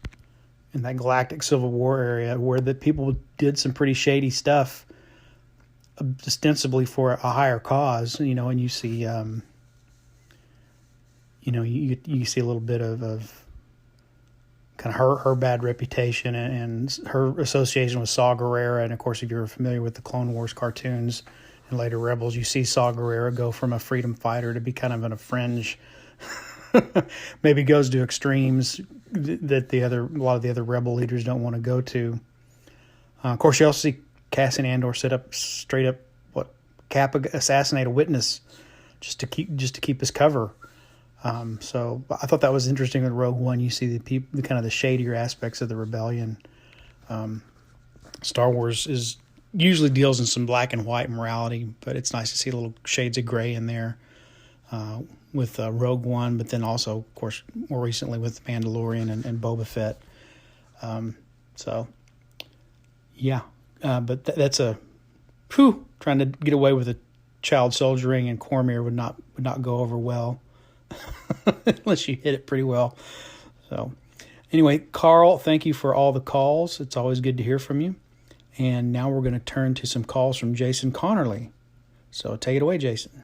in that Galactic Civil War area, where the people did some pretty shady stuff, ostensibly for a higher cause. And you see you see a little bit of kind of her bad reputation and her association with Saw Gerrera. And of course, if you're familiar with the Clone Wars cartoons and later Rebels, you see Saw Gerrera go from a freedom fighter to be kind of in a fringe, maybe goes to extremes that a lot of the other Rebel leaders don't want to go to. Of course, you also see Cassian Andor straight up assassinate a witness just to keep his cover. So I thought that was interesting in Rogue One. You see the kind of the shadier aspects of the rebellion. Star Wars usually deals in some black and white morality, but it's nice to see little shades of gray in there with Rogue One, but then also, of course, more recently with The Mandalorian and Boba Fett. But that's trying to get away with a child soldiering in Cormyr would not go over well. Unless you hit it pretty well. So anyway, Karl, thank you for all the calls. It's always good to hear from you. And now we're going to turn to some calls from Jason Connerly. So take it away, Jason.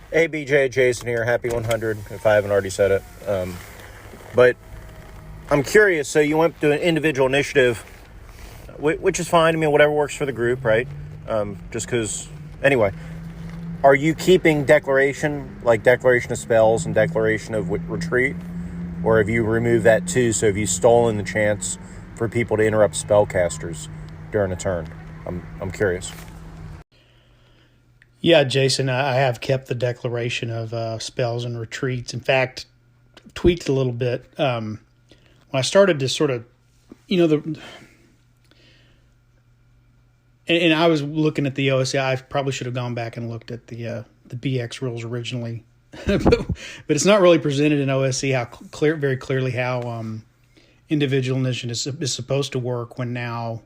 Hey, BJ, Jason here. Happy 100, if I haven't already said it. But I'm curious. So you went to an individual initiative, which is fine. I mean, whatever works for the group, right? Just because. Anyway, are you keeping declaration, like declaration of spells and declaration of retreat? Or have you removed that too? So have you stolen the chance for people to interrupt spellcasters during a turn? I'm curious. Yeah, Jason, I have kept the declaration of spells and retreats. In fact, tweaked a little bit. When I started to sort of, and I was looking at the OSC. I probably should have gone back and looked at the BX rules originally, but it's not really presented in OSC very clearly how individual initiative is supposed to work when now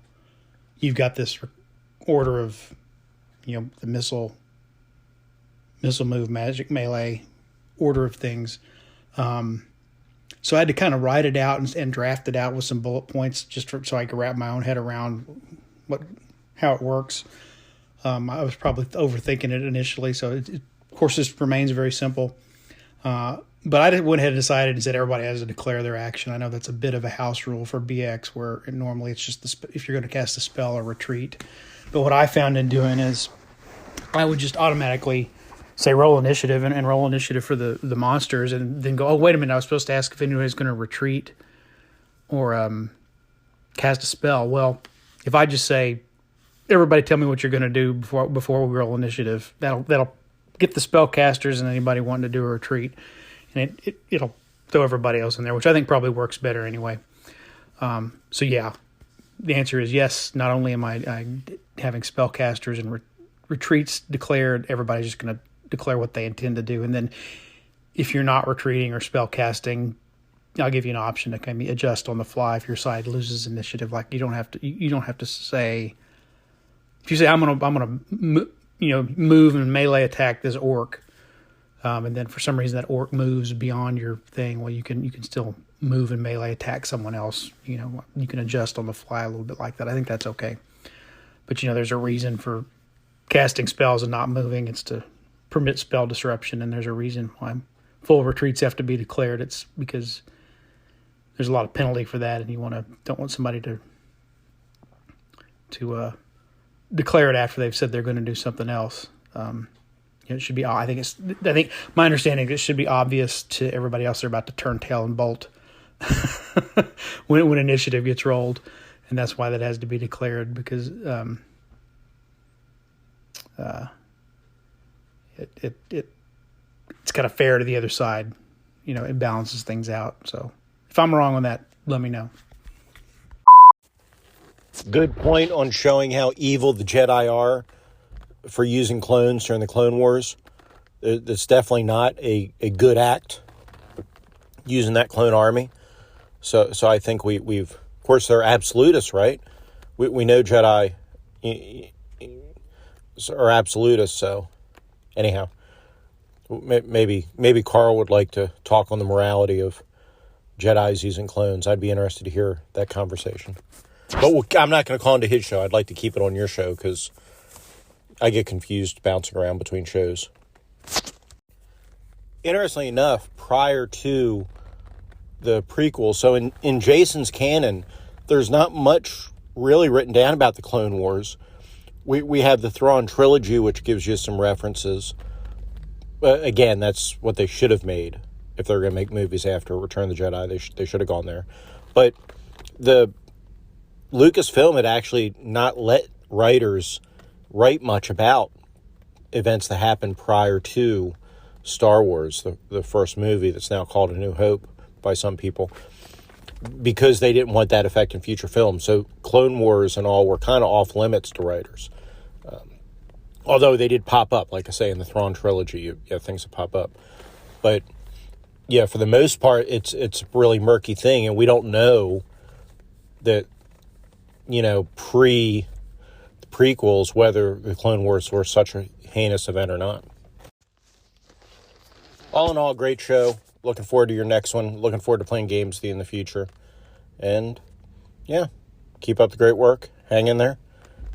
you've got this order of, the missile move, magic, melee order of things. So I had to kind of write it out and draft it out with some bullet points so I could wrap my own head around how it works. I was probably overthinking it initially, so of course this remains very simple. But I went ahead and decided and said everybody has to declare their action. I know that's a bit of a house rule for BX where normally it's just if you're going to cast a spell or retreat. But what I found in doing is I would just automatically say roll initiative and roll initiative for the monsters and then go, oh, wait a minute, I was supposed to ask if anybody's going to retreat or cast a spell. Well, if I just say, everybody tell me what you're going to do before we roll initiative, that'll get the spellcasters and anybody wanting to do a retreat, and it'll throw everybody else in there, which I think probably works better anyway. So yeah, the answer is yes. Not only am I having spellcasters and retreats declared, everybody's just going to declare what they intend to do, and then if you're not retreating or spellcasting, I'll give you an option to kind of adjust on the fly if your side loses initiative. Like you don't have to say, if you say I'm gonna move and melee attack this orc, and then for some reason that orc moves beyond your thing, well you can still move and melee attack someone else. You can adjust on the fly a little bit like that. I think that's okay. But there's a reason for casting spells and not moving. It's to permit spell disruption, and there's a reason why full retreats have to be declared. It's because there's a lot of penalty for that, and you don't want somebody to declare it after they've said they're going to do something else. It should be. I think my understanding is it should be obvious to everybody else they're about to turn tail and bolt when initiative gets rolled, and that's why that has to be declared because it's kind of fair to the other side. It balances things out. So if I'm wrong on that, let me know. Good point on showing how evil the Jedi are for using clones during the Clone Wars. It's definitely not a good act using that clone army. So I think we've, of course, they're absolutists, right? We know Jedi are absolutists. So anyhow, maybe Karl would like to talk on the morality of Jedis using clones. I'd be interested to hear that conversation. But I'm not going to call into his show. I'd like to keep it on your show because I get confused bouncing around between shows. Interestingly enough, prior to the prequel, so in Jason's canon, there's not much really written down about the Clone Wars. We have the Thrawn trilogy, which gives you some references. Again, that's what they should have made. If they're going to make movies after Return of the Jedi, they should have gone there. But the Lucasfilm had actually not let writers write much about events that happened prior to Star Wars, the first movie that's now called A New Hope by some people, because they didn't want that effect in future films. So Clone Wars and all were kind of off limits to writers. Although they did pop up, like I say, in the Thrawn trilogy, you have things that pop up. But yeah, for the most part, it's a really murky thing, and we don't know that, pre the prequels, whether the Clone Wars were such a heinous event or not. All in all, great show. Looking forward to your next one. Looking forward to playing games with you in the future. And, yeah, keep up the great work. Hang in there,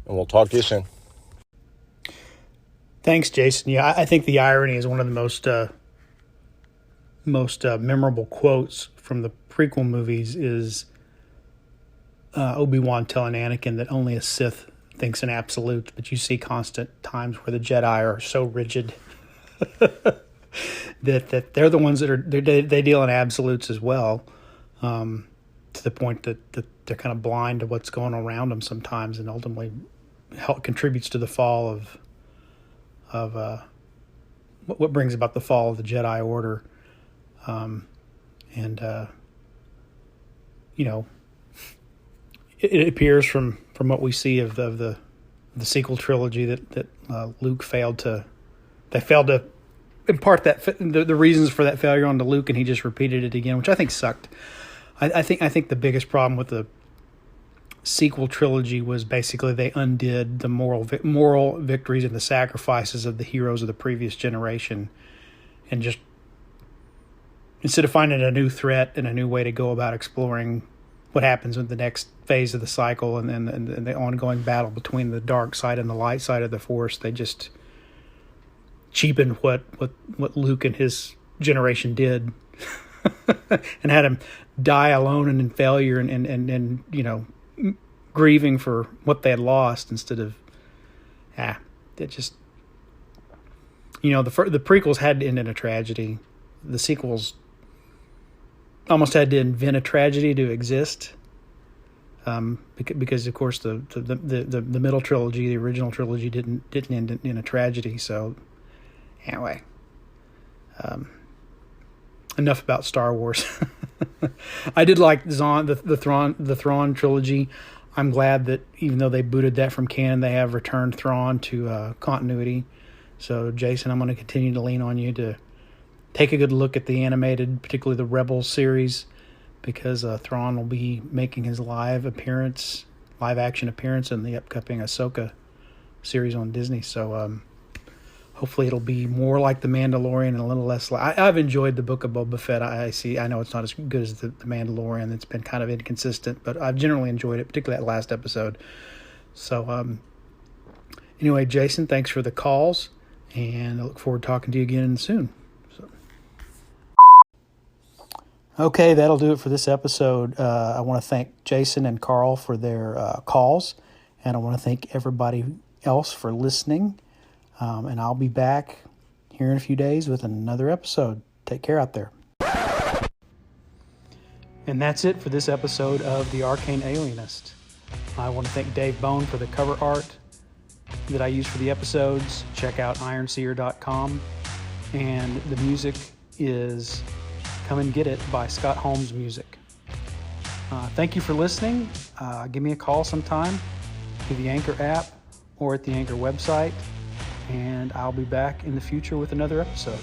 and we'll talk to you soon. Thanks, Jason. Yeah, I think the irony is one of the most memorable quotes from prequel movies is Obi-Wan telling Anakin that only a Sith thinks in absolutes, but you see constant times where the Jedi are so rigid that they're the ones that they deal in absolutes as well, to the point that they're kind of blind to what's going on around them sometimes, and ultimately contributes to the fall of what brings about the fall of the Jedi Order. It appears from what we see of the sequel trilogy that Luke failed to impart the reasons for that failure onto Luke, and he just repeated it again, which I think sucked. I think the biggest problem with the sequel trilogy was basically they undid the moral victories and the sacrifices of the heroes of the previous generation, and just instead of finding a new threat and a new way to go about exploring what happens with the next phase of the cycle and the ongoing battle between the dark side and the light side of the Force, they just cheapened what Luke and his generation did and had him die alone and in failure and grieving for what they had lost instead of it just the prequels had to end in a tragedy. The sequels almost had to invent a tragedy to exist, because of course the middle trilogy, the original trilogy, didn't end in a tragedy. So anyway, enough about Star Wars. I did like the Thrawn trilogy. I'm glad that even though they booted that from canon, they have returned Thrawn to continuity. So Jason, I'm going to continue to lean on you to take a good look at the animated, particularly the Rebels series, because Thrawn will be making his live action appearance in the upcoming Ahsoka series on Disney. So hopefully it'll be more like The Mandalorian and a little less like... I've enjoyed the Book of Boba Fett. I know it's not as good as the Mandalorian. It's been kind of inconsistent, but I've generally enjoyed it, particularly that last episode. So anyway, Jason, thanks for the calls, and I look forward to talking to you again soon. Okay, that'll do it for this episode. I want to thank Jason and Karl for their calls, and I want to thank everybody else for listening. And I'll be back here in a few days with another episode. Take care out there. And that's it for this episode of The Arcane Alienist. I want to thank Dave Bone for the cover art that I use for the episodes. Check out ironseer.com. And the music is Come and Get It by Scott Holmes Music. Thank you for listening. Give me a call sometime through the Anchor app or at the Anchor website. And I'll be back in the future with another episode.